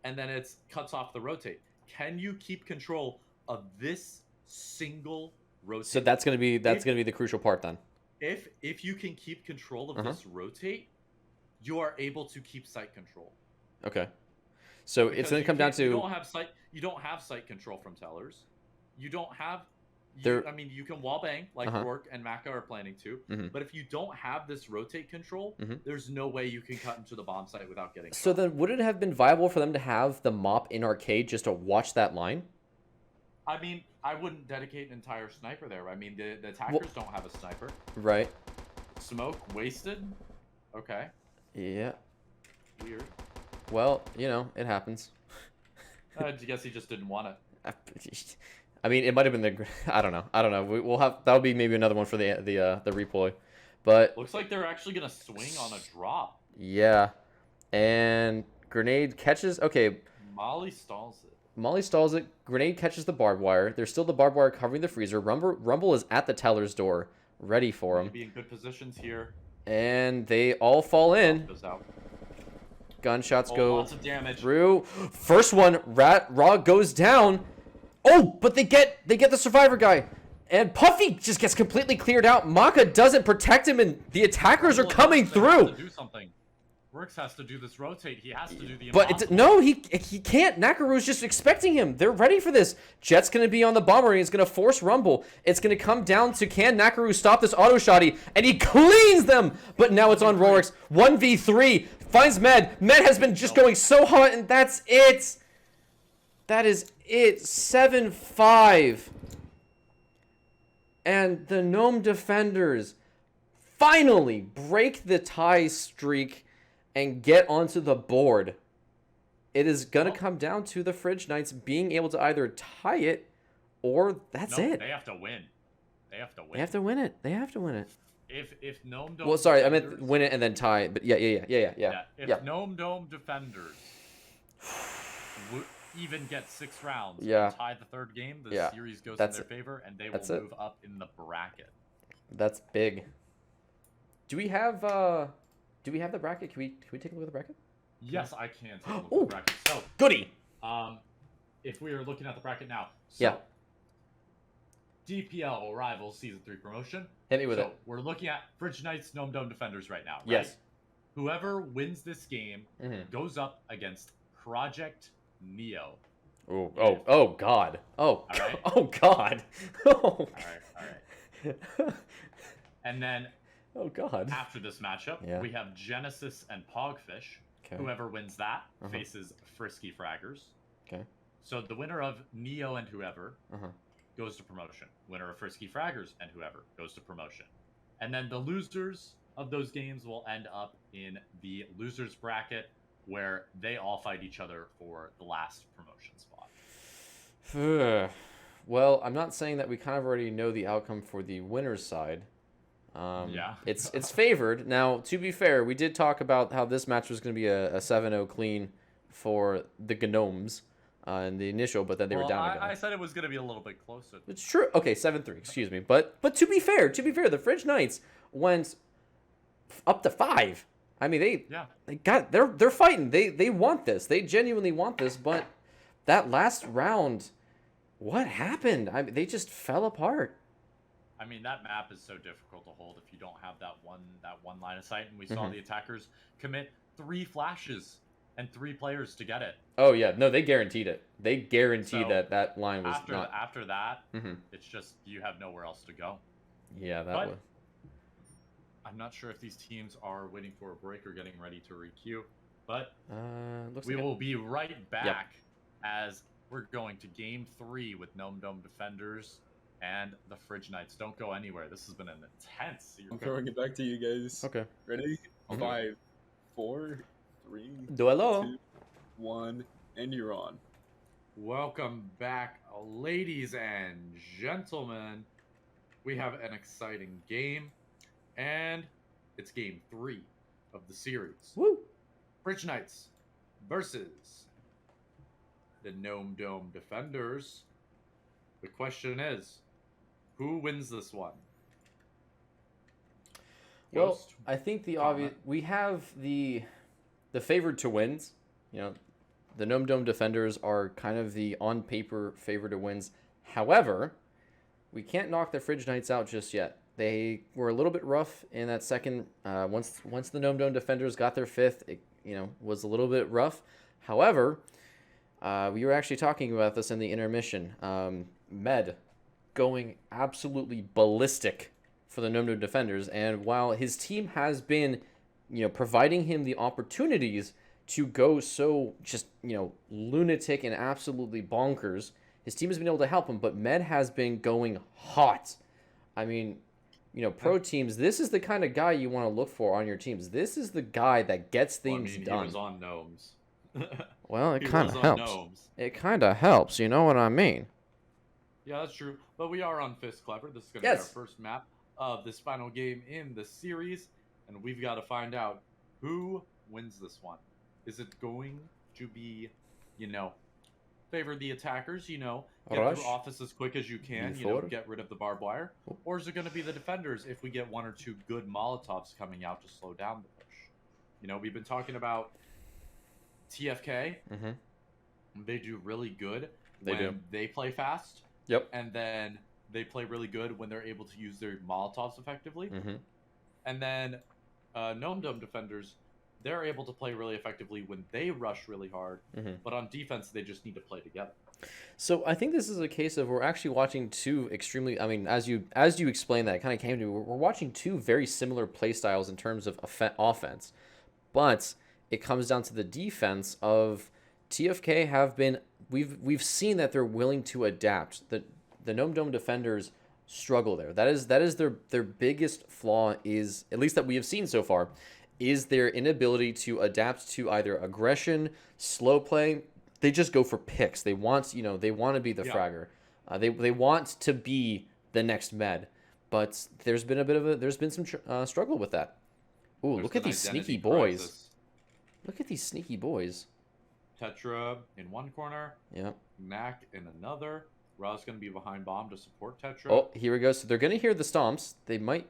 and then it cuts off the rotate. Can you keep control of this single rotate? So that's gonna be the crucial part then. If you can keep control of this rotate, you are able to keep sight control. Okay. So it's going to come down to you don't have sight control from tellers. You don't have There- I mean, you can wall bang like Rourke and Maka are planning to, but if you don't have this rotate control, there's no way you can cut into the bomb site without getting So shot. then would it have been viable for them to have the mop in arcade just to watch that line? I mean, I wouldn't dedicate an entire sniper there. I mean, the attackers don't have a sniper. Right. Smoke wasted. Okay. Yeah. Weird. Well, you know, it happens. I guess he just didn't want it. I mean, it might have been the. I don't know. We'll have that'll be maybe another one for the replay, but looks like they're actually gonna swing on a drop. Yeah, and grenade catches. Okay. Molly stalls it. Molly stalls it. Grenade catches the barbed wire. There's still the barbed wire covering the freezer. Rumble is at the teller's door, ready for him. Be in good positions here. And they all fall in. Goes out. Gunshots go lots of damage. through. First one, Raw goes down. Oh, but they get the survivor guy. And Puffy just gets completely cleared out. Maka doesn't protect him, and the attackers are coming through. Do something. Works has to do this rotate. He has to do the But no, he can't. Nakaru's just expecting him. They're ready for this. Jet's going to be on the bomber, and he's going to force Rumble. It's going to come down to can Nakaru stop this auto shotty, and he cleans them. But now it's on Rorix. 1v3. Finds Med. Med has been just going so hot, and that's it. That is it. 7-5. And the Gnome Defenders finally break the tie streak and get onto the board. It is going to come down to the Fridge Knights being able to either tie it or that's it. They have to win. They have to win. They have to win it. They have to win it. If Gnome Dome Well, sorry, I meant win it and then tie. But yeah. If Gnome Dome Defenders even get 6 rounds and tie the third game, the series goes in their favor and they will move up in the bracket. That's big. Do we have the bracket? Can we take a look at the bracket? Yes, I can take a look at the bracket. So goody. If we are looking at the bracket now, so DPL Rivals Season 3 promotion. Hit me with it. We're looking at Fridge Knights Gnome Dome Defenders right now, right? Yes. Whoever wins this game goes up against Project Neo. Oh God. Oh God. All right. And then oh God. After this matchup, we have Genesis and Pogfish. Okay. Whoever wins that faces Frisky Fraggers. Okay. So the winner of Neo and whoever goes to promotion. Winner of Frisky Fraggers and whoever goes to promotion. And then the losers of those games will end up in the losers bracket where they all fight each other for the last promotion spot. Well, I'm not saying that we kind of already know the outcome for the winner's side. It's favored. Now, to be fair, we did talk about how this match was going to be a 7-0 clean for the Gnomes in the initial, but then they were down again. I said it was going to be a little bit closer. It's true. Okay, 7-3, excuse me. But to be fair, the Fridge Knights went up to 5. I mean, they're fighting. They want this. They genuinely want this, but that last round, what happened? I mean, they just fell apart. I mean, that map is so difficult to hold if you don't have that one line of sight. And we saw the attackers commit 3 flashes and 3 players to get it. Oh yeah, no, they guaranteed it. They guaranteed that line was not. After that, it's just you have nowhere else to go. Yeah, that was. I'm not sure if these teams are waiting for a break or getting ready to requeue, but we will be right back as we're going to Game 3 with Gnome Dome Defenders and the Fridge Knights. Don't go anywhere. This has been an intense series. I'm throwing it back to you guys. Okay. Ready? 5, 4, 3, Duelo. 2, 1, and you're on. Welcome back, ladies and gentlemen. We have an exciting game, and it's game 3 of the series. Woo! Fridge Knights versus the Gnome Dome Defenders. The question is, who wins this one? Well, Ghost, I think the comment. obvious we have the favored to wins. You know, the Gnome Dome Defenders are kind of the on paper favorite to wins. However, we can't knock the Fridge Knights out just yet. They were a little bit rough in that second. Once the Gnome Dome Defenders got their fifth, it was a little bit rough. However, we were actually talking about this in the intermission. Med going absolutely ballistic for the Gnome Dome Defenders, and while his team has been, providing him the opportunities to go so just, lunatic and absolutely bonkers, his team has been able to help him, but Med has been going hot. I mean, pro teams, this is the kind of guy you want to look for on your teams. This is the guy that gets things done. He was on gnomes. Well, it He kind was of on helps. gnomes. It kind of helps, you know what I mean? Yeah, that's true. But we are on Fist Clever. This is going to Yes. be our first map of this final game in the series, and we've got to find out who wins this one. Is it going to be, favor the attackers, get Rush. through office as quick as you can, Before. get rid of the barbed wire? Or is it going to be the defenders if we get 1 or 2 good Molotovs coming out to slow down the push? We've been talking about TFK. Mm-hmm. They do really good They when do. they play fast. Yep. And then they play really good when they're able to use their Molotovs effectively. Mm-hmm. And then Gnome Dome Defenders, they're able to play really effectively when they rush really hard. Mm-hmm. But on defense, they just need to play together. So I think this is a case of we're actually watching two extremely. I mean, as you explained that, it kind of came to me. We're watching two very similar play styles in terms of offense, but it comes down to the defense of TFK. Have been we've seen that they're willing to adapt. The Gnome Dome Defenders struggle there. That is their biggest flaw, is at least that we have seen so far, is their inability to adapt to either aggression, slow play. They just go for picks. They want, they want to be the fragger. They want to be the next Med, but there's been some struggle with that. Ooh, There's look at an these identity sneaky boys. crisis. Look at these sneaky boys. Tetra in one corner, Yeah. Knack in another. Ra's going to be behind bomb to support Tetra. Oh, here we go. So they're going to hear the stomps. They might.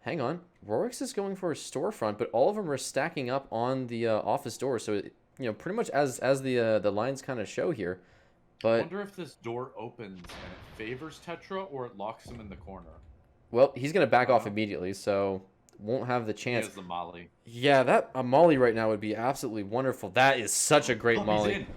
Hang on. Rorix is going for a storefront, but all of them are stacking up on the office door. So, pretty much as the lines kind of show here. I But, wonder if this door opens and it favors Tetra or it locks him in the corner. well, he's going to back off immediately, so won't have the He chance. has the molly. Yeah, a molly right now would be absolutely wonderful. That is such a great He's molly. in.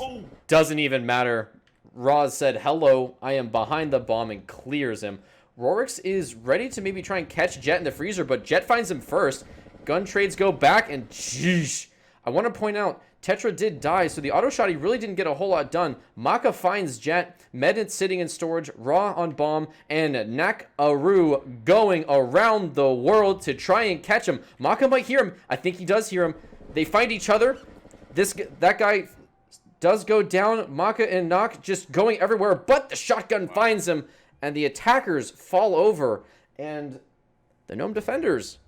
Oh! Doesn't even matter. Roz said, hello, I am behind the bomb, and clears him. Rorix is ready to maybe try and catch Jet in the freezer, but Jet finds him first. Gun trades go back, and sheesh. I want to point out, Tetra did die, so the auto shot, he really didn't get a whole lot done. Maka finds Jet, Medit sitting in storage, Ra on bomb, and Nak-Aru going around the world to try and catch him. Maka might hear him. I think he does hear him. They find each other. That guy does go down. Maka and Nak just going everywhere, but the shotgun finds him, and the attackers fall over, and the Gnome Defenders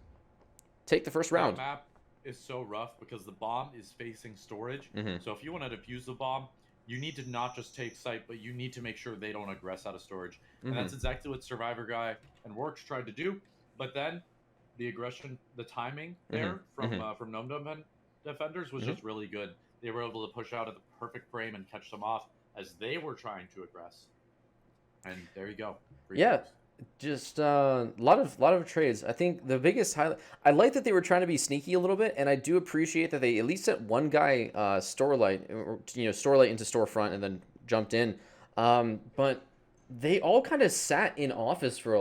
take the first round. That map is so rough because the bomb is facing storage. Mhm. So if you want to defuse the bomb, you need to not just take site, but you need to make sure they don't aggress out of storage. And that's exactly what Survivor Guy and Works tried to do. But then the aggression, the timing there from Gnome Dome Defenders was just really good. They were able to push out at the perfect frame and catch them off as they were trying to aggress. And there you go. Free Yeah. points. Just a lot of trades. I think the biggest highlight. I like that they were trying to be sneaky a little bit, and I do appreciate that they at least sent one guy Storelight into storefront and then jumped in. But they all kind of sat in office for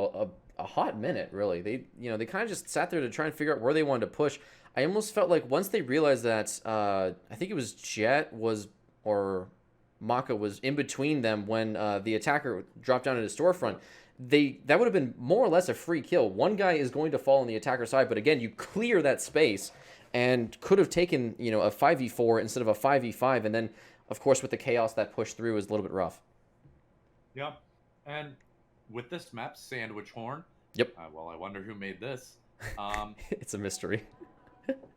a hot minute. Really, they kind of just sat there to try and figure out where they wanted to push. I almost felt like once they realized that I think it was Jet or Maka was in between them when the attacker dropped down into storefront. That would have been more or less a free kill. One guy is going to fall on the attacker side, but again, you clear that space and could have taken, a 5v4 instead of a 5v5. And then of course, with the chaos that pushed through is a little bit rough. Yep. And with this map, Sandwich Horn. Yep. Well, I wonder who made this. It's a mystery.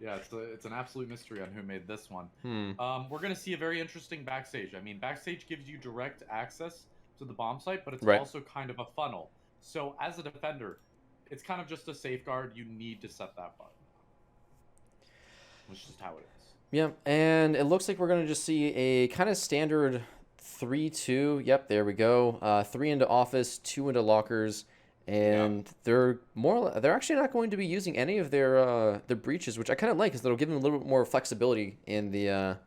Yeah, it's an absolute mystery on who made this one. Hmm. We're going to see a very interesting backstage. I mean, backstage gives you direct access to the bomb site, but it's Right. also kind of a funnel. So as a defender, it's kind of just a safeguard. You need to set that button. Which is how it is. Yeah, and it looks like we're going to just see a kind of standard 3-2. Yep, there we go. 3 into office, 2 into lockers. And they're actually not going to be using any of their breaches, which I kind of like, because it'll give them a little bit more flexibility in the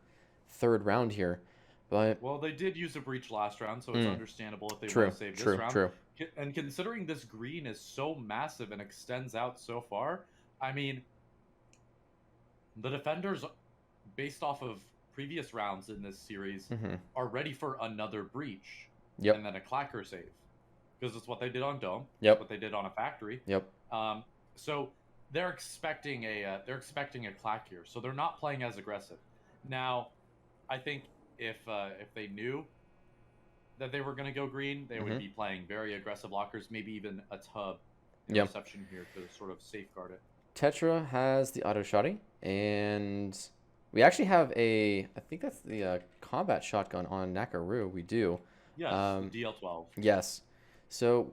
third round here. But well, they did use a breach last round, so it's understandable if they true, want to save this round. True. And considering this green is so massive and extends out so far, I mean, the defenders, based off of previous rounds in this series, are ready for another breach. Yep. And then a clacker save. Because it's what they did on Dome. Yep. It's what they did on a factory. Yep. So they're expecting a clack here. So they're not playing as aggressive. Now, I think if they knew that they were going to go green, they would be playing very aggressive lockers, maybe even a tub interception here to sort of safeguard it. Tetra has the auto shotty, and we actually have I think that's the combat shotgun on Nakaru. We do. Yes, DL12. Yes. So,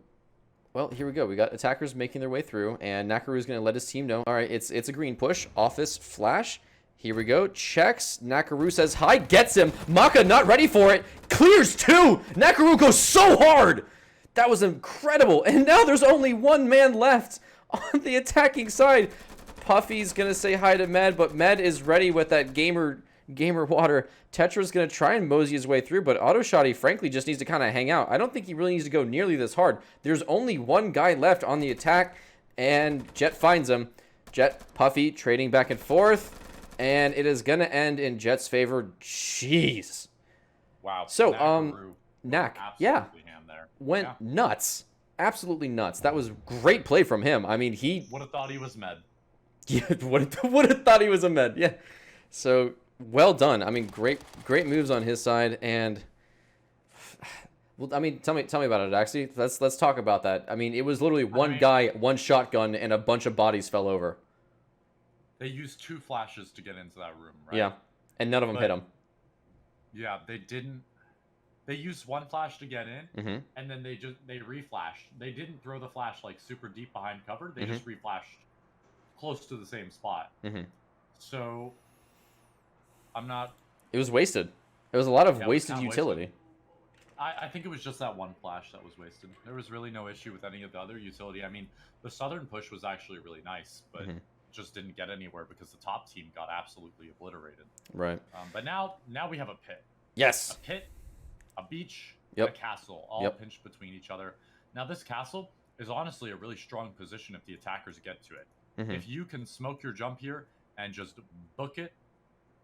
well, here we go. We got attackers making their way through, and Nakaru is going to let his team know. All right, it's a green push. Office flash. Here we go. Checks. Nakaru says hi. Gets him. Maka not ready for it. Clears 2. Nakaru goes so hard. That was incredible. And now there's only one man left on the attacking side. Puffy's going to say hi to Med, but Med is ready with that gamer water. Tetra's going to try and mosey his way through, but Auto Shotty, frankly, just needs to kind of hang out. I don't think he really needs to go nearly this hard. There's only one guy left on the attack, and Jet finds him. Jet, Puffy, trading back and forth, and it is going to end in Jet's favor. Jeez. Wow. So, Nak, went nuts. Absolutely nuts. That was great play from him. I mean, he would have thought he was Med. Yeah, would have thought he was a Med. Yeah. So, well done. I mean, great moves on his side, and well, I mean, tell me about it, actually. Let's talk about that. I mean, it was literally one guy, one shotgun, and a bunch of bodies fell over. They used 2 flashes to get into that room, right? Yeah, and none of them hit him. Yeah, they didn't. They used 1 flash to get in, and then they reflashed. They didn't throw the flash like super deep behind cover. They just reflashed close to the same spot. So I'm not. It was wasted. It was a lot of wasted utility. Wasted. I think it was just that 1 flash that was wasted. There was really no issue with any of the other utility. I mean, the southern push was actually really nice, but just didn't get anywhere because the top team got absolutely obliterated. Right. But now we have a pit. Yes. A pit, a beach, and a castle, all pinched between each other. Now this castle is honestly a really strong position if the attackers get to it. If you can smoke your jump here and just book it,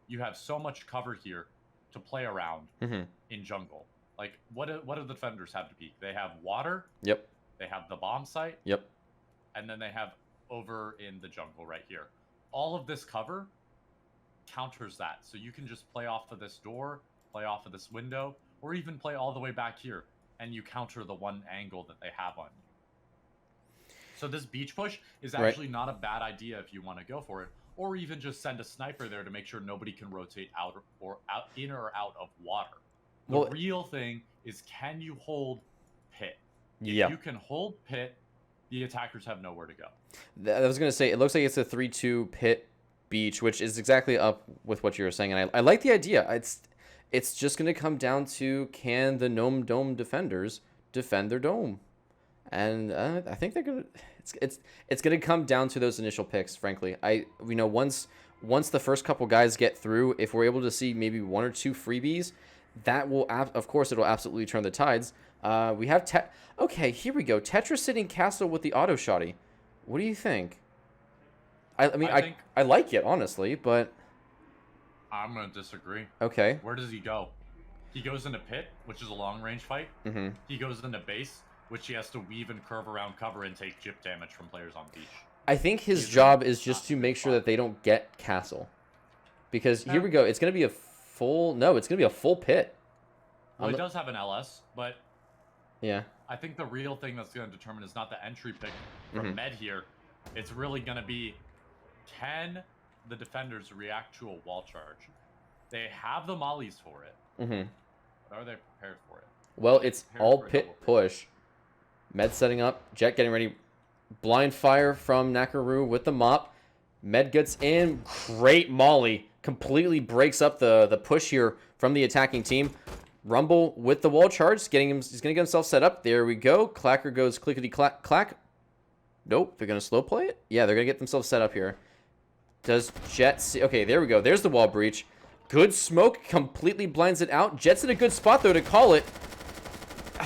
you have so much cover here to play around in jungle. Like, what do the defenders have to peek? They have water. Yep. They have the bomb site. Yep. And then they have over in the jungle right here. All of this cover counters that. So you can just play off of this door, play off of this window, or even play all the way back here, and you counter the one angle that they have on you. So this beach push is actually not a bad idea if you want to go for it, or even just send a sniper there to make sure nobody can rotate out or in or out of water. The real thing is, can you hold pit? If you can hold pit, the attackers have nowhere to go. I was going to say, it looks like it's a 3-2 pit beach, which is exactly up with what you were saying, and I like the idea. It's just going to come down to, can the Gnome Dome defenders defend their dome? And I think they're gonna. It's gonna come down to those initial picks. Frankly, once the first couple guys get through, if we're able to see maybe 1 or 2 freebies, that will of course it'll absolutely turn the tides. We have okay, here we go. Tetra sitting castle with the auto shotty. What do you think? I like it, honestly, but I'm gonna disagree. Okay. Where does he go? He goes into pit, which is a long range fight. He goes into base, which he has to weave and curve around cover and take chip damage from players on beach. I think his job is just to make sure that they don't get castle. Because here we go. It's going to be a full... No, it's going to be a full pit. Well, he does have an LS, but... Yeah. I think the real thing that's going to determine is not the entry pick from Med here. It's really going to be, can the defenders react to a wall charge? They have the mollies for it. But are they prepared for it? Well, it's all pit push. Med setting up. Jet getting ready. Blind fire from Nakaru with the mop. Med gets in. Great molly. Completely breaks up the push here from the attacking team. Rumble with the wall charge. He's going to get himself set up. There we go. Clacker goes clickety-clack. Nope. They're going to slow play it? Yeah, they're going to get themselves set up here. Does Jet see? Okay, there we go. There's the wall breach. Good smoke. Completely blinds it out. Jet's in a good spot, though, to call it.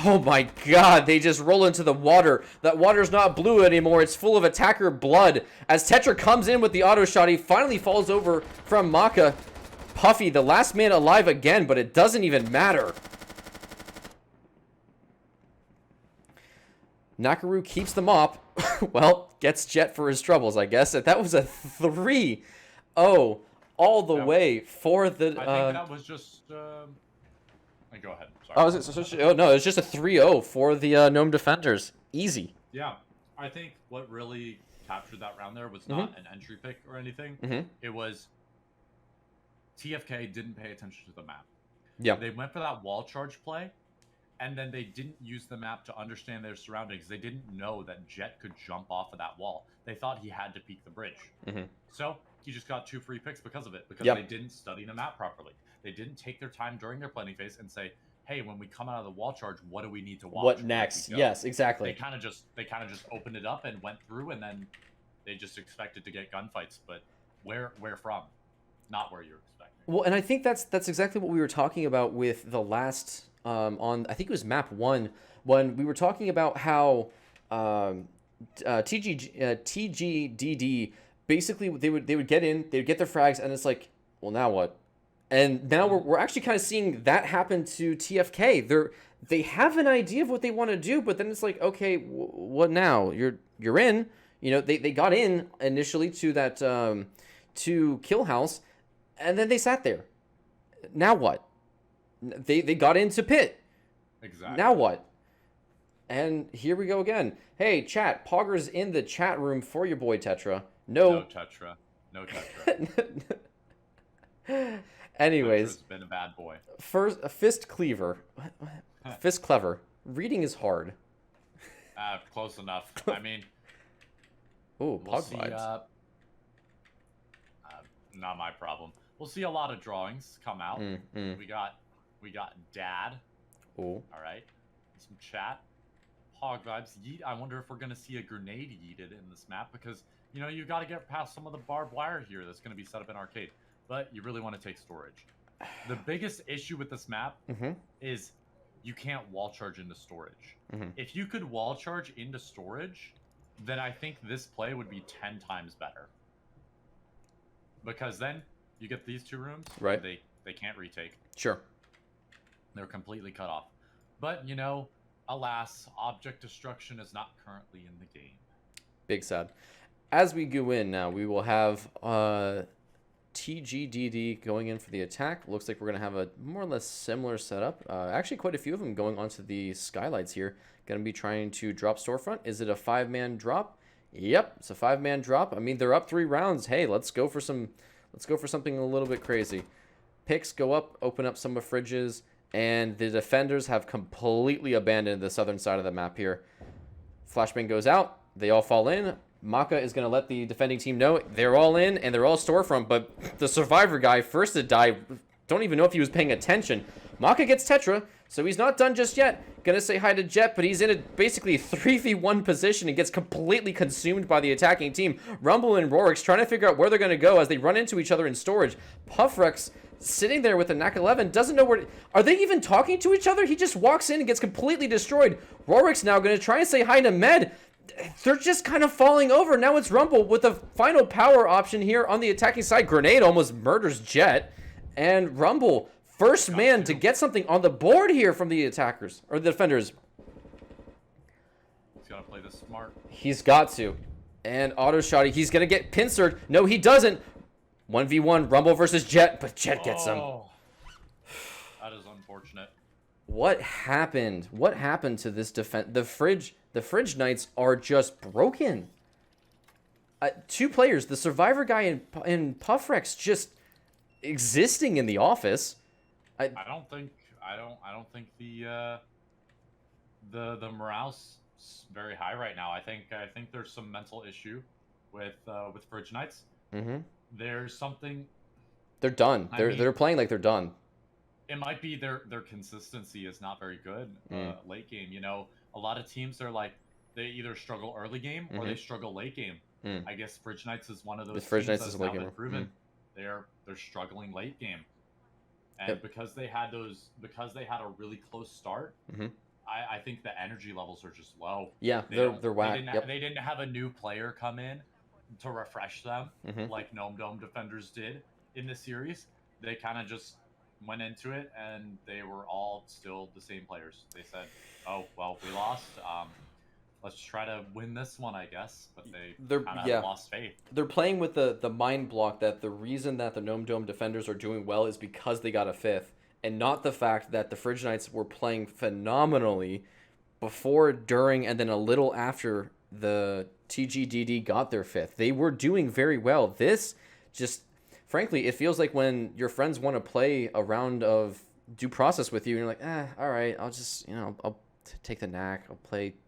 Oh, my God. They just roll into the water. That water's not blue anymore. It's full of attacker blood. As Tetra comes in with the auto shot, he finally falls over from Maka. Puffy, the last man alive again, but it doesn't even matter. Nakaru keeps the mop. Well, gets Jet for his troubles, I guess. That was a 3-0 all the way for the... I think that was just... Go ahead. Sorry. Oh, no, it was just a 3-0 for the Gnome Defenders. Easy. Yeah. I think what really captured that round there was not an entry pick or anything. It was... TFK didn't pay attention to the map. Yeah. They went for that wall charge play, and then they didn't use the map to understand their surroundings. They didn't know that Jet could jump off of that wall. They thought he had to peek the bridge. So he just got 2 free picks because of it, because they didn't study the map properly. They didn't take their time during their planning phase and say, hey, when we come out of the wall charge, what do we need to watch? What next? Yes, exactly. They kind of just opened it up and went through, and then they just expected to get gunfights. But where from? Not where you're expecting. Well, and I think that's exactly what we were talking about with the last on, I think it was map 1, when we were talking about how TGDD basically they would get in, they would get their frags, and it's like, well, now what? And now we're actually kind of seeing that happen to TFK. They have an idea of what they want to do, but then it's like, okay, what now? You're in. You know, they got in initially to that to Kill House. And then they sat there. Now what? They got into pit. Exactly. Now what? And here we go again. Hey, chat. Pogger's in the chat room for your boy Tetra. No Tetra. No Tetra. Anyways. Tetra's been a bad boy. First, a fist cleaver. Fist clever. Reading is hard. Close enough. I mean. Ooh, Pog vibes. Not my problem. We'll see a lot of drawings come out. We got Dad. Ooh. All right. Some chat. Hog vibes. Yeet. I wonder if we're gonna see a grenade yeeted in this map, because you know you got to get past some of the barbed wire here that's gonna be set up in arcade. But you really want to take storage. The biggest issue with this map is you can't wall charge into storage. If you could wall charge into storage, then I think this play would be 10 times better. Because then you get these 2 rooms, right? They can't retake. Sure. They're completely cut off. But you know, alas, object destruction is not currently in the game. Big sad. As we go in now, we will have TGDD going in for the attack. Looks like we're going to have a more or less similar setup. Actually, quite a few of them going onto the skylights here. Going to be trying to drop storefront. Is it a 5-man drop? Yep, it's a 5-man drop. I mean, they're up 3 rounds. Hey, let's go for something a little bit crazy. Picks go up, open up some of fridges, and the defenders have completely abandoned the southern side of the map here. Flashbang goes out. They all fall in. Maka is going to let the defending team know they're all in and they're all storefront, but the survivor guy, first to die, don't even know if he was paying attention. Maka gets Tetra, so he's not done just yet. Gonna say hi to Jet, but he's in a basically 3v1 position and gets completely consumed by the attacking team. Rumble and Rorix trying to figure out where they're gonna go as they run into each other in storage. Puffrex sitting there with the NAC 11, doesn't know where... Are they even talking to each other? He just walks in and gets completely destroyed. Rorix now gonna try and say hi to Med. They're just kind of falling over. Now it's Rumble with the final power option here on the attacking side. Grenade almost murders Jet. And Rumble, first man to get something on the board here from the attackers, or the defenders. He's got to play this smart. He's got to. And auto shotty, he's going to get pincered. No, he doesn't. 1v1, Rumble versus Jet, but Jet gets him. unfortunate. What happened? What happened to this defense? The Fridge Knights are just broken. Two players, the Survivor guy and Puffrex, just existing in the office. I don't think the morale's very high right now. I think there's some mental issue with Fridge Knights. Mm-hmm. There's something. They're done. They're playing like they're done. It might be their consistency is not very good late game. You know, a lot of teams are like they either struggle early game or they struggle late game. I guess Fridge Knights is one of those teams that's now been proven they're struggling late game, and because they had a really close start. I think the energy levels are just low. Yeah, they're whack. They didn't have a new player come in to refresh them like Gnome Dome Defenders did in the series. They kind of just went into it and they were all still the same players. They said, "Oh well, we lost. Let's try to win this one, I guess." But they kind of lost faith. They're playing with the mind block that the reason that the Gnome Dome Defenders are doing well is because they got a 5th. And not the fact that the Fridge Knights were playing phenomenally before, during, and then a little after the TGDD got their 5th. They were doing very well. This just, frankly, it feels like when your friends want to play a round of due process with you, and you're like, all right, I'll just, I'll take the knack.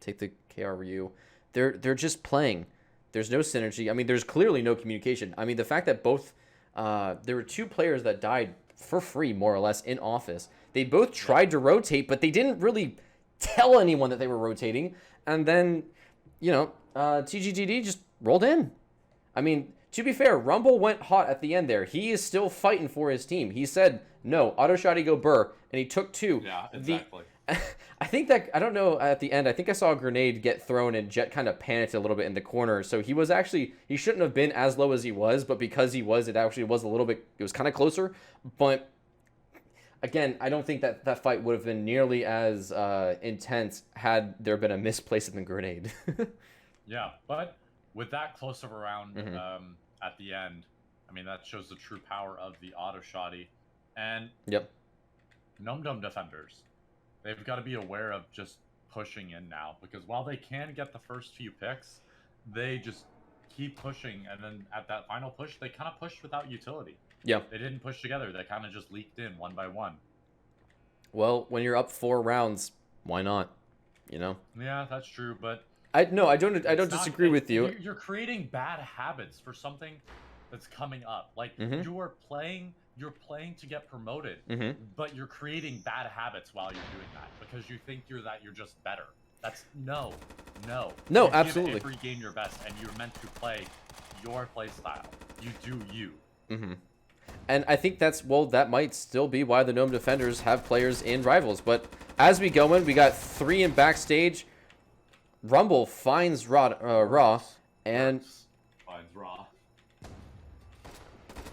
Take the KRU. They're just playing. There's no synergy. I mean, there's clearly no communication. I mean, the fact that both, there were 2 players that died for free, more or less, in office. They both tried to rotate, but they didn't really tell anyone that they were rotating. And then, TGDD just rolled in. I mean, to be fair, Rumble went hot at the end there. He is still fighting for his team. He said, no, auto shotty go Burr, and he took 2. Yeah, exactly. I think that, I don't know, at the end, I think I saw a grenade get thrown and Jet kind of panicked a little bit in the corner. So he shouldn't have been as low as he was, but because he was, it actually was a little bit, it was kind of closer. But again, I don't think that fight would have been nearly as intense had there been a misplacement grenade. Yeah, but with that close of a round at the end, I mean, that shows the true power of the auto shotty. And Gnome Dome Defenders, they've got to be aware of just pushing in now, because while they can get the first few picks, they just keep pushing, and then at that final push, they kind of pushed without utility. Yeah. They didn't push together. They kind of just leaked in one by one. Well, when you're up 4 rounds, why not? Yeah, that's true, but I don't disagree with you. You're creating bad habits for something that's coming up. Like you're playing to get promoted, but you're creating bad habits while you're doing that because you think you're just better. That's no. You absolutely. Give every game your best, and you're meant to play your play style. You do you. And I think that might still be why the Gnome Defenders have players in Rivals. But as we go in, we got 3 in backstage. Rumble finds Raw, and finds Raw.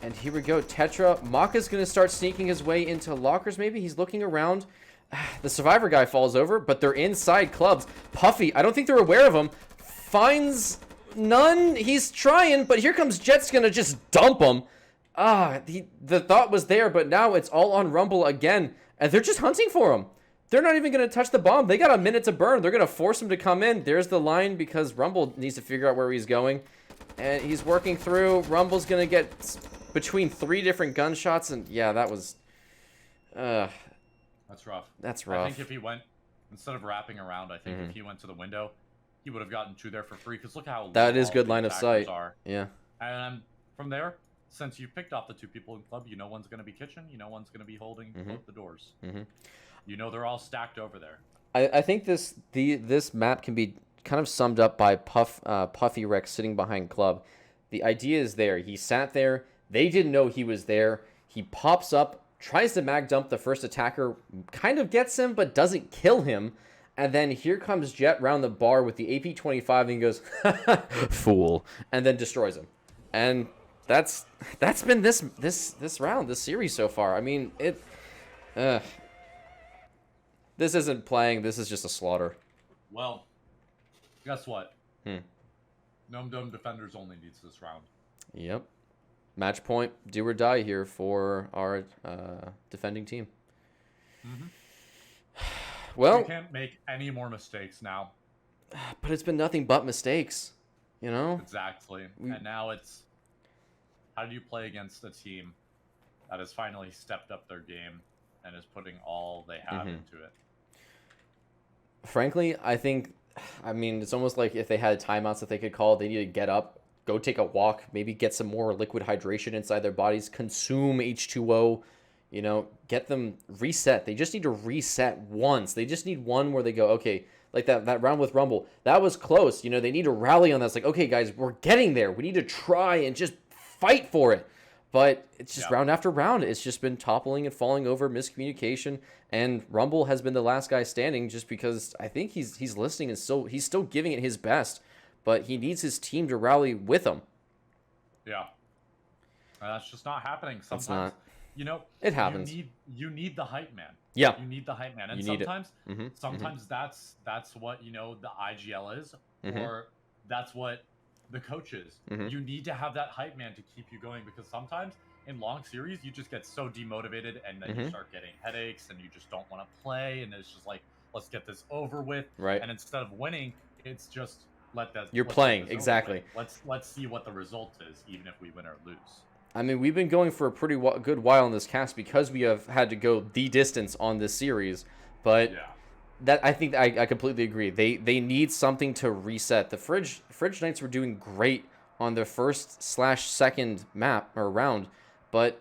And here we go. Tetra. Maka's going to start sneaking his way into lockers, maybe. He's looking around. The Survivor guy falls over, but they're inside clubs. Puffy, I don't think they're aware of him. Finds none. He's trying, but here comes Jet's going to just dump him. The thought was there, but now it's all on Rumble again. And they're just hunting for him. They're not even going to touch the bomb. They got a minute to burn. They're going to force him to come in. There's the line because Rumble needs to figure out where he's going. And he's working through. Rumble's going to get between 3 different gunshots. And yeah, that was... That's rough. That's rough. I think if he went, instead of wrapping around, I think if he went to the window, he would have gotten 2 there for free. Because look how that is good line of sight. Yeah. And from there, since you picked off the 2 people in club, one's going to be kitchen, one's going to be holding both the doors. They're all stacked over there. I think this map can be kind of summed up by Puffy Rex sitting behind club. The idea is there. He sat there. They didn't know he was there. He pops up, tries to mag dump the first attacker, kind of gets him, but doesn't kill him. And then here comes Jet round the bar with the AP-25, and he goes, fool, and then destroys him. And that's been this round, this series so far. I mean, this isn't playing. This is just a slaughter. Well, guess what? Gnome Dome Defenders only needs this round. Yep. Match point, do or die here for our defending team. Well, you can't make any more mistakes now. but it's been nothing but mistakes, you know? Exactly. And now it's, how do you play against a team that has finally stepped up their game and is putting all they have into it? Frankly, I mean, it's almost like if they had timeouts that they could call, they need to get up, go take a walk, maybe get some more liquid hydration inside their bodies, consume H2O, you know, get them reset. They just need to reset once. They just need one where they go, okay, like that round with Rumble, that was close. You know, they need to rally on that. It's like, okay, guys, we're getting there. We need to try and just fight for it. But it's just round after round. It's just been toppling and falling over, miscommunication, and Rumble has been the last guy standing just because I think he's listening and he's still giving it his best, but he needs his team to rally with him. Yeah. And that's just not happening. Sometimes, not. You know, it happens. You need the hype man. Yeah. You need the hype man. And sometimes that's what, you know, the IGL is, or that's what the coach is. You need to have that hype man to keep you going, because sometimes in long series you just get so demotivated and then you start getting headaches and you just don't want to play, and it's just like, let's get this over with. Right. And instead of winning, it's just you're playing. Exactly. Let's see what the result is, even if we win or lose. I mean, we've been going for a pretty good while in this cast because we have had to go the distance on this series, but that I think I completely agree. They need something to reset. The Fridge Knights were doing great on their first/second map or round, but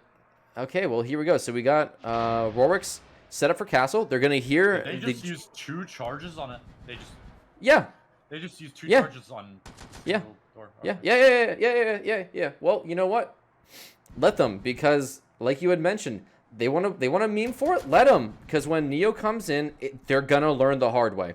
okay, well here we go. So we got Rorik's set up for castle. They're gonna hear. They just use 2 charges on it. They just They just use 2 charges on. Yeah. Door. Okay. Yeah. Well, you know what? Let them, because like you had mentioned, they want to meme for it. Let them, because when Neo comes in, they're gonna learn the hard way,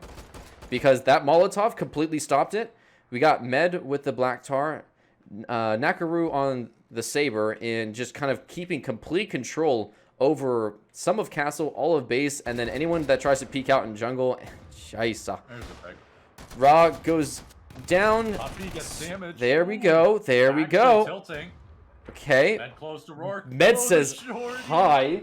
because that Molotov completely stopped it. We got Med with the Black Tar, Nakaru on the Saber, and just kind of keeping complete control over some of Castle, all of base, and then anyone that tries to peek out in jungle. Scheisse. Ra goes down. Gets damaged. There we go. There we go. Tilting. Okay. Med close to Rourke. Med says hi.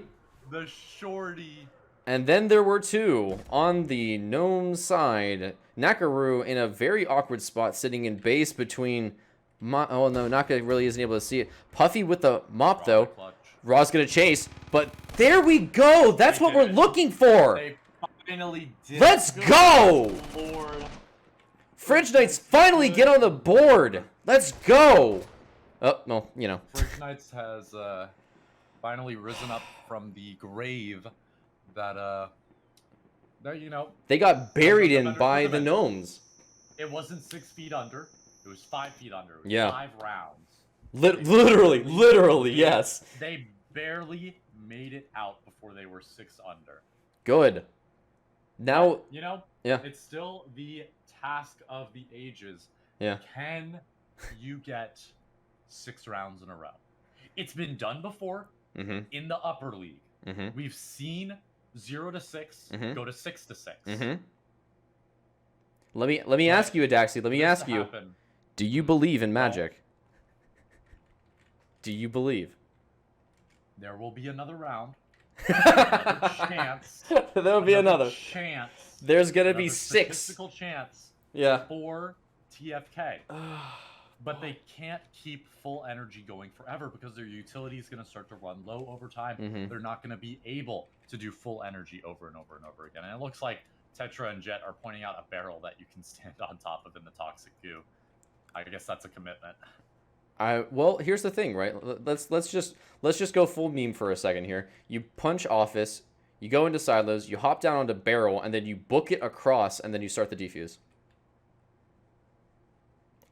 The shorty. And then there were 2 on the gnome side. Nakaru in a very awkward spot, sitting in base between. Oh no, Naka really isn't able to see it. Puffy with the mop though. Raw's gonna chase, but there we go. That's what we're looking for. They finally did. Let's go. Lord. Fridge Knights finally get on the board. Let's go. Oh, well, you know. Fridge Knights has finally risen up from the grave that you know. They got buried in by the gnomes. It wasn't 6 feet under. It was 5 feet under. It was Yeah. 5 rounds. Literally, yes. They barely made it out before they were 6 under. Good. Now, you know, it's still the task of the ages. Yeah. Can you get 6 rounds in a row? It's been done before in the upper league. We've seen 0 to 6 go to 6 to 6. Let me ask you, Adaxi. Let me ask you. Do you believe in magic? Do you believe? There will be another round. Another chance. There'll be another chance. There's gonna be 6. Statistical chance. Yeah. For TFK. But they can't keep full energy going forever, because their utility is going to start to run low over time. They're not going to be able to do full energy over and over and over again. And it looks like Tetra and Jet are pointing out a barrel that you can stand on top of in the toxic goo. I guess that's a commitment. Well, here's the thing, right? Let's just go full meme for a second here. You punch office, you go into silos, you hop down onto barrel, and then you book it across, and then you start the defuse.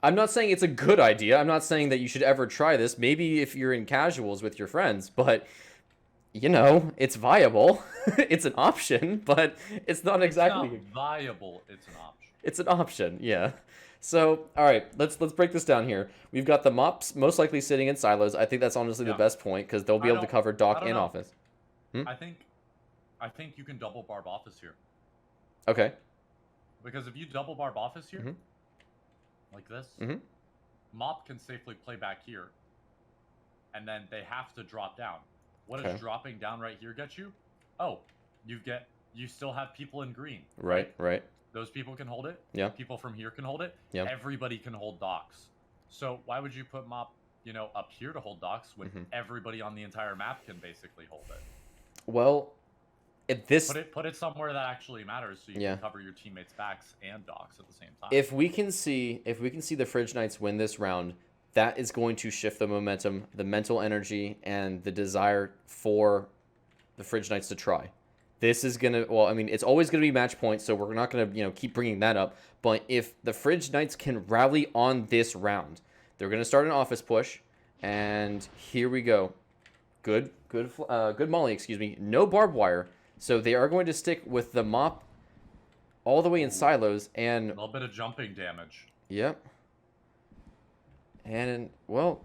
I'm not saying it's a good idea. I'm not saying that you should ever try this. Maybe if you're in casuals with your friends, but you know, it's viable. It's an option, but it's not exactly It's not viable. It's an option. It's an option, yeah. So, all right, let's break this down here. We've got the mops most likely sitting in silos. I think that's honestly the best point, because they'll be able to cover dock and office. I think you can double barb office here. Okay. Because if you double barb office here, like this, Mop can safely play back here, and then they have to drop down. What does dropping down right here get you? Oh, you still have people in green. Right. Those people can hold it. Yeah. People from here can hold it. Yeah. Everybody can hold docks. So why would you put Mop, up here to hold docks when everybody on the entire map can basically hold it? Well, put it somewhere that actually matters, so you can cover your teammates' backs and docks at the same time. If we can see the Fridge Knights win this round, that is going to shift the momentum, the mental energy, and the desire for the Fridge Knights to try. This is gonna, it's always gonna be match point, so we're not gonna keep bringing that up. But if the Fridge Knights can rally on this round, they're gonna start an office push, and here we go. Good molly, excuse me. No barbed wire. So they are going to stick with the Mop all the way in silos, and a little bit of jumping damage. Yep. And well,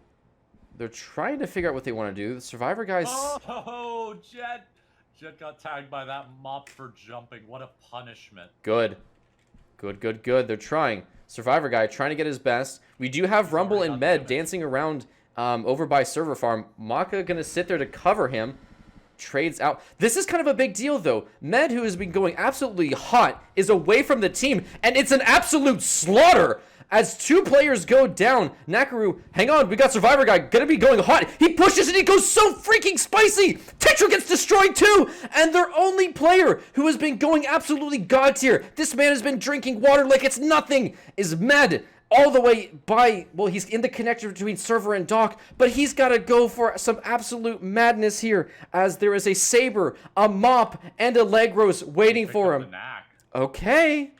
they're trying to figure out what they want to do. The Survivor guys. Oh, Jet got tagged by that Mop for jumping. What a punishment. Good. They're trying. Survivor guy trying to get his best. We do have Rumble and Med dancing around over by server farm. Maka gonna sit there to cover him. Trades out. This is kind of a big deal, though. Med, who has been going absolutely hot, is away from the team, and it's an absolute slaughter as 2 players go down. Nakaru, hang on, we got Survivor guy gonna be going hot. He pushes and he goes so freaking spicy. Tetra gets destroyed too, and their only player who has been going absolutely god tier, this man has been drinking water like it's nothing, is Med. All the way by, he's in the connector between server and dock, but he's got to go for some absolute madness here, as there is a Saber, a Mop, and a Legros waiting for him. Okay,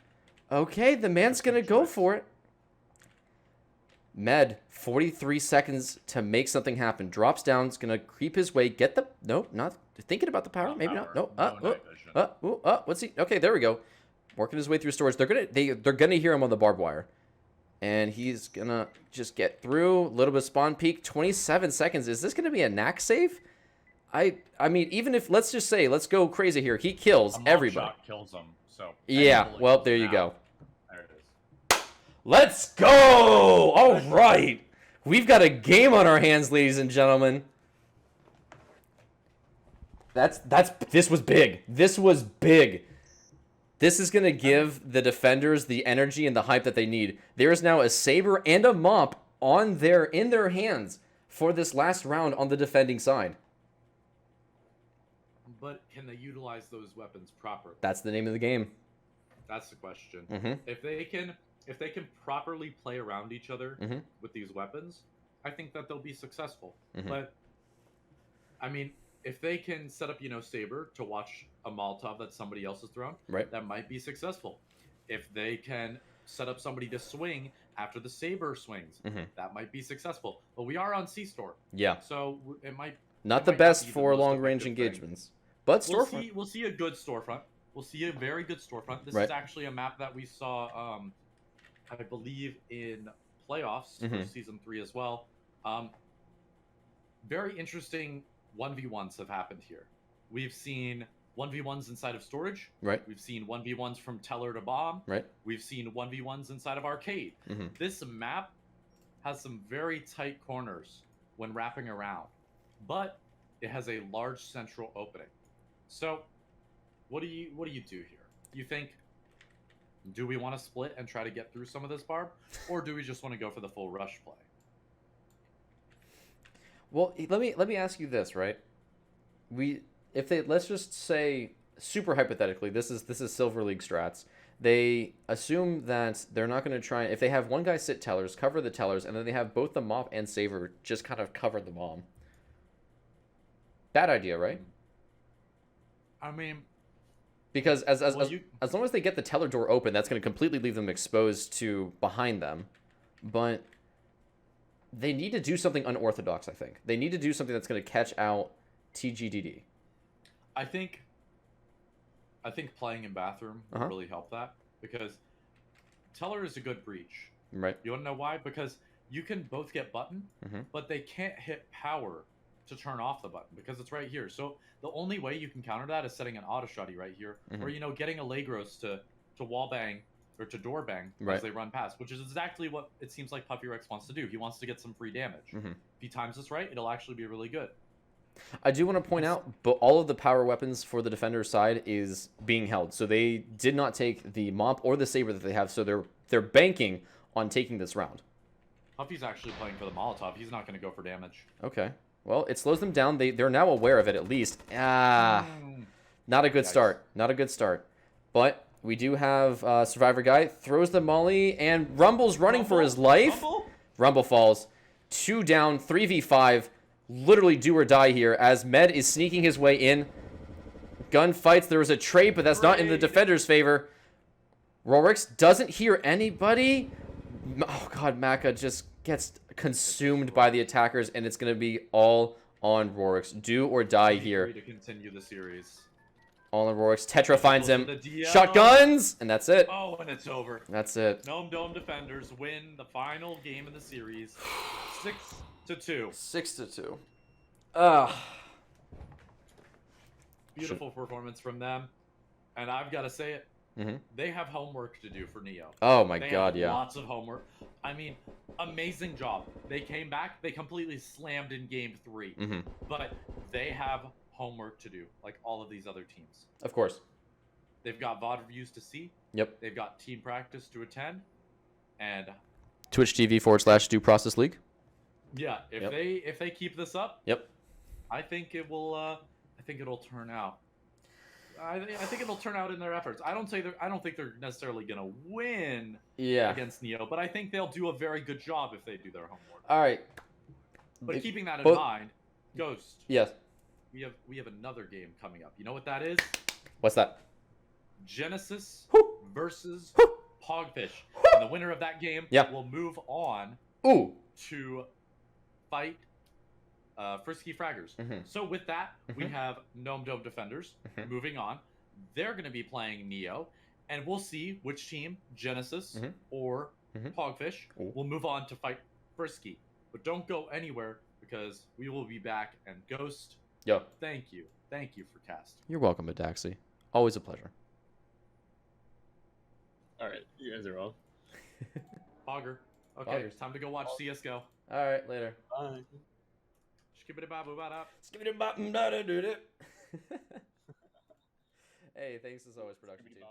the man's going to go for it. Med, 43 seconds to make something happen. Drops down, is going to creep his way, get the, no, not thinking about the power, maybe not, no, what's he, okay, there we go. Working his way through storage. They're gonna hear him on the barbed wire. And he's going to just get through. A little bit of spawn peek. 27 seconds. Is this going to be a knack save? I mean, even if, let's just say, let's go crazy here. He kills everybody. Shot kills him, so. Yeah, well, there you go. There it is. Let's go! All right. We've got a game on our hands, ladies and gentlemen. This was big. This was big. This is going to give the defenders the energy and the hype that they need. There is now a Saber and a Mop in their hands for this last round on the defending side. But can they utilize those weapons properly? That's the name of the game. That's the question. Mm-hmm. If they can properly play around each other with these weapons, I think that they'll be successful. Mm-hmm. But I mean, if they can set up, Saber to watch a Molotov that somebody else has thrown, that might be successful. If they can set up somebody to swing after the Saber swings, that might be successful. But we are on C-Store. Yeah. So it might... Not the best for long-range engagements. But storefront. We'll see a good storefront. We'll see a very good storefront. This is actually a map that we saw, I believe, in playoffs for Season 3 as well. Very interesting 1v1s have happened here. We've seen 1v1s inside of storage. We've seen 1v1s from teller to bomb. We've seen 1v1s inside of arcade. This map has some very tight corners when wrapping around, but it has a large central opening. So what do you do here? You think, do we want to split and try to get through some of this barb, or do we just want to go for the full rush play? Well, let me ask you this, right? Let's just say, super hypothetically, this is Silver League strats. They assume that they're not going to try, if they have one guy sit tellers, cover the tellers, and then they have both the Mop and Saber just kind of cover the bomb. Bad idea, right? I mean, because as long as they get the teller door open, that's going to completely leave them exposed to behind them. But they need to do something unorthodox, I think. They need to do something that's going to catch out TGDD. I think playing in bathroom will really help that, because teller is a good breach. Right. You want to know why? Because you can both get button, but they can't hit power to turn off the button because it's right here. So the only way you can counter that is setting an auto shotty right here, or getting a Legros to wall bang or to door bang as they run past, which is exactly what it seems like Puffy Rex wants to do. He wants to get some free damage. If he times this right, it'll actually be really good. I do want to point out, but all of the power weapons for the defender's side is being held. So they did not take the mop or the saber that they have. So they're banking on taking this round. Huffy's actually playing for the Molotov. He's not going to go for damage. Okay. Well, it slows them down. They're now aware of it at least. Not a good start. Not a good start. But we do have Survivor Guy. Throws the molly, and Rumble's running for his life. Rumble falls. 2 down, 3v5. Literally do or die here as Med is sneaking his way in. Gunfights. There was a trade, but that's not in the defender's favor. Rorix doesn't hear anybody. Oh, God, Maka just gets consumed by the attackers, and it's going to be all on Rorix. Do or die here. To continue the series. All on Rorix. Tetra finds him. Shotguns! And that's it. Oh, and it's over. That's it. Gnome Dome Defenders win the final game of the series. 6-2. 6-2. Beautiful performance from them. And I've got to say it. They have homework to do for Neo. Oh my God, yeah. Lots of homework. I mean, amazing job. They came back. They completely slammed in game 3. But they have homework to do, like all of these other teams. Of course. They've got VOD reviews to see. Yep. They've got team practice to attend. And Twitch TV/Due Process League. yeah, if they keep this up, yep, I think it will. I think it'll turn out. I think it'll turn out in their efforts. I don't think they're necessarily gonna win. Against Neo, but I think they'll do a very good job if they do their homework. All right. But keeping that in mind, Ghost. Yes. We have another game coming up. You know what that is? What's that? Genesis versus Pogfish. And the winner of that game will move on to fight Frisky Fraggers. So with that, we have Gnome Dome Defenders moving on. They're going to be playing Neo, and we'll see which team, Genesis or Pogfish, will move on to fight Frisky. But don't go anywhere because we will be back. And Ghost, thank you for casting. You're welcome, Adaxi. Always a pleasure. All right, you guys are on. Pogger. Okay, it's time to go watch CS:GO. All right, later. Bye. Hey, thanks as always, production team.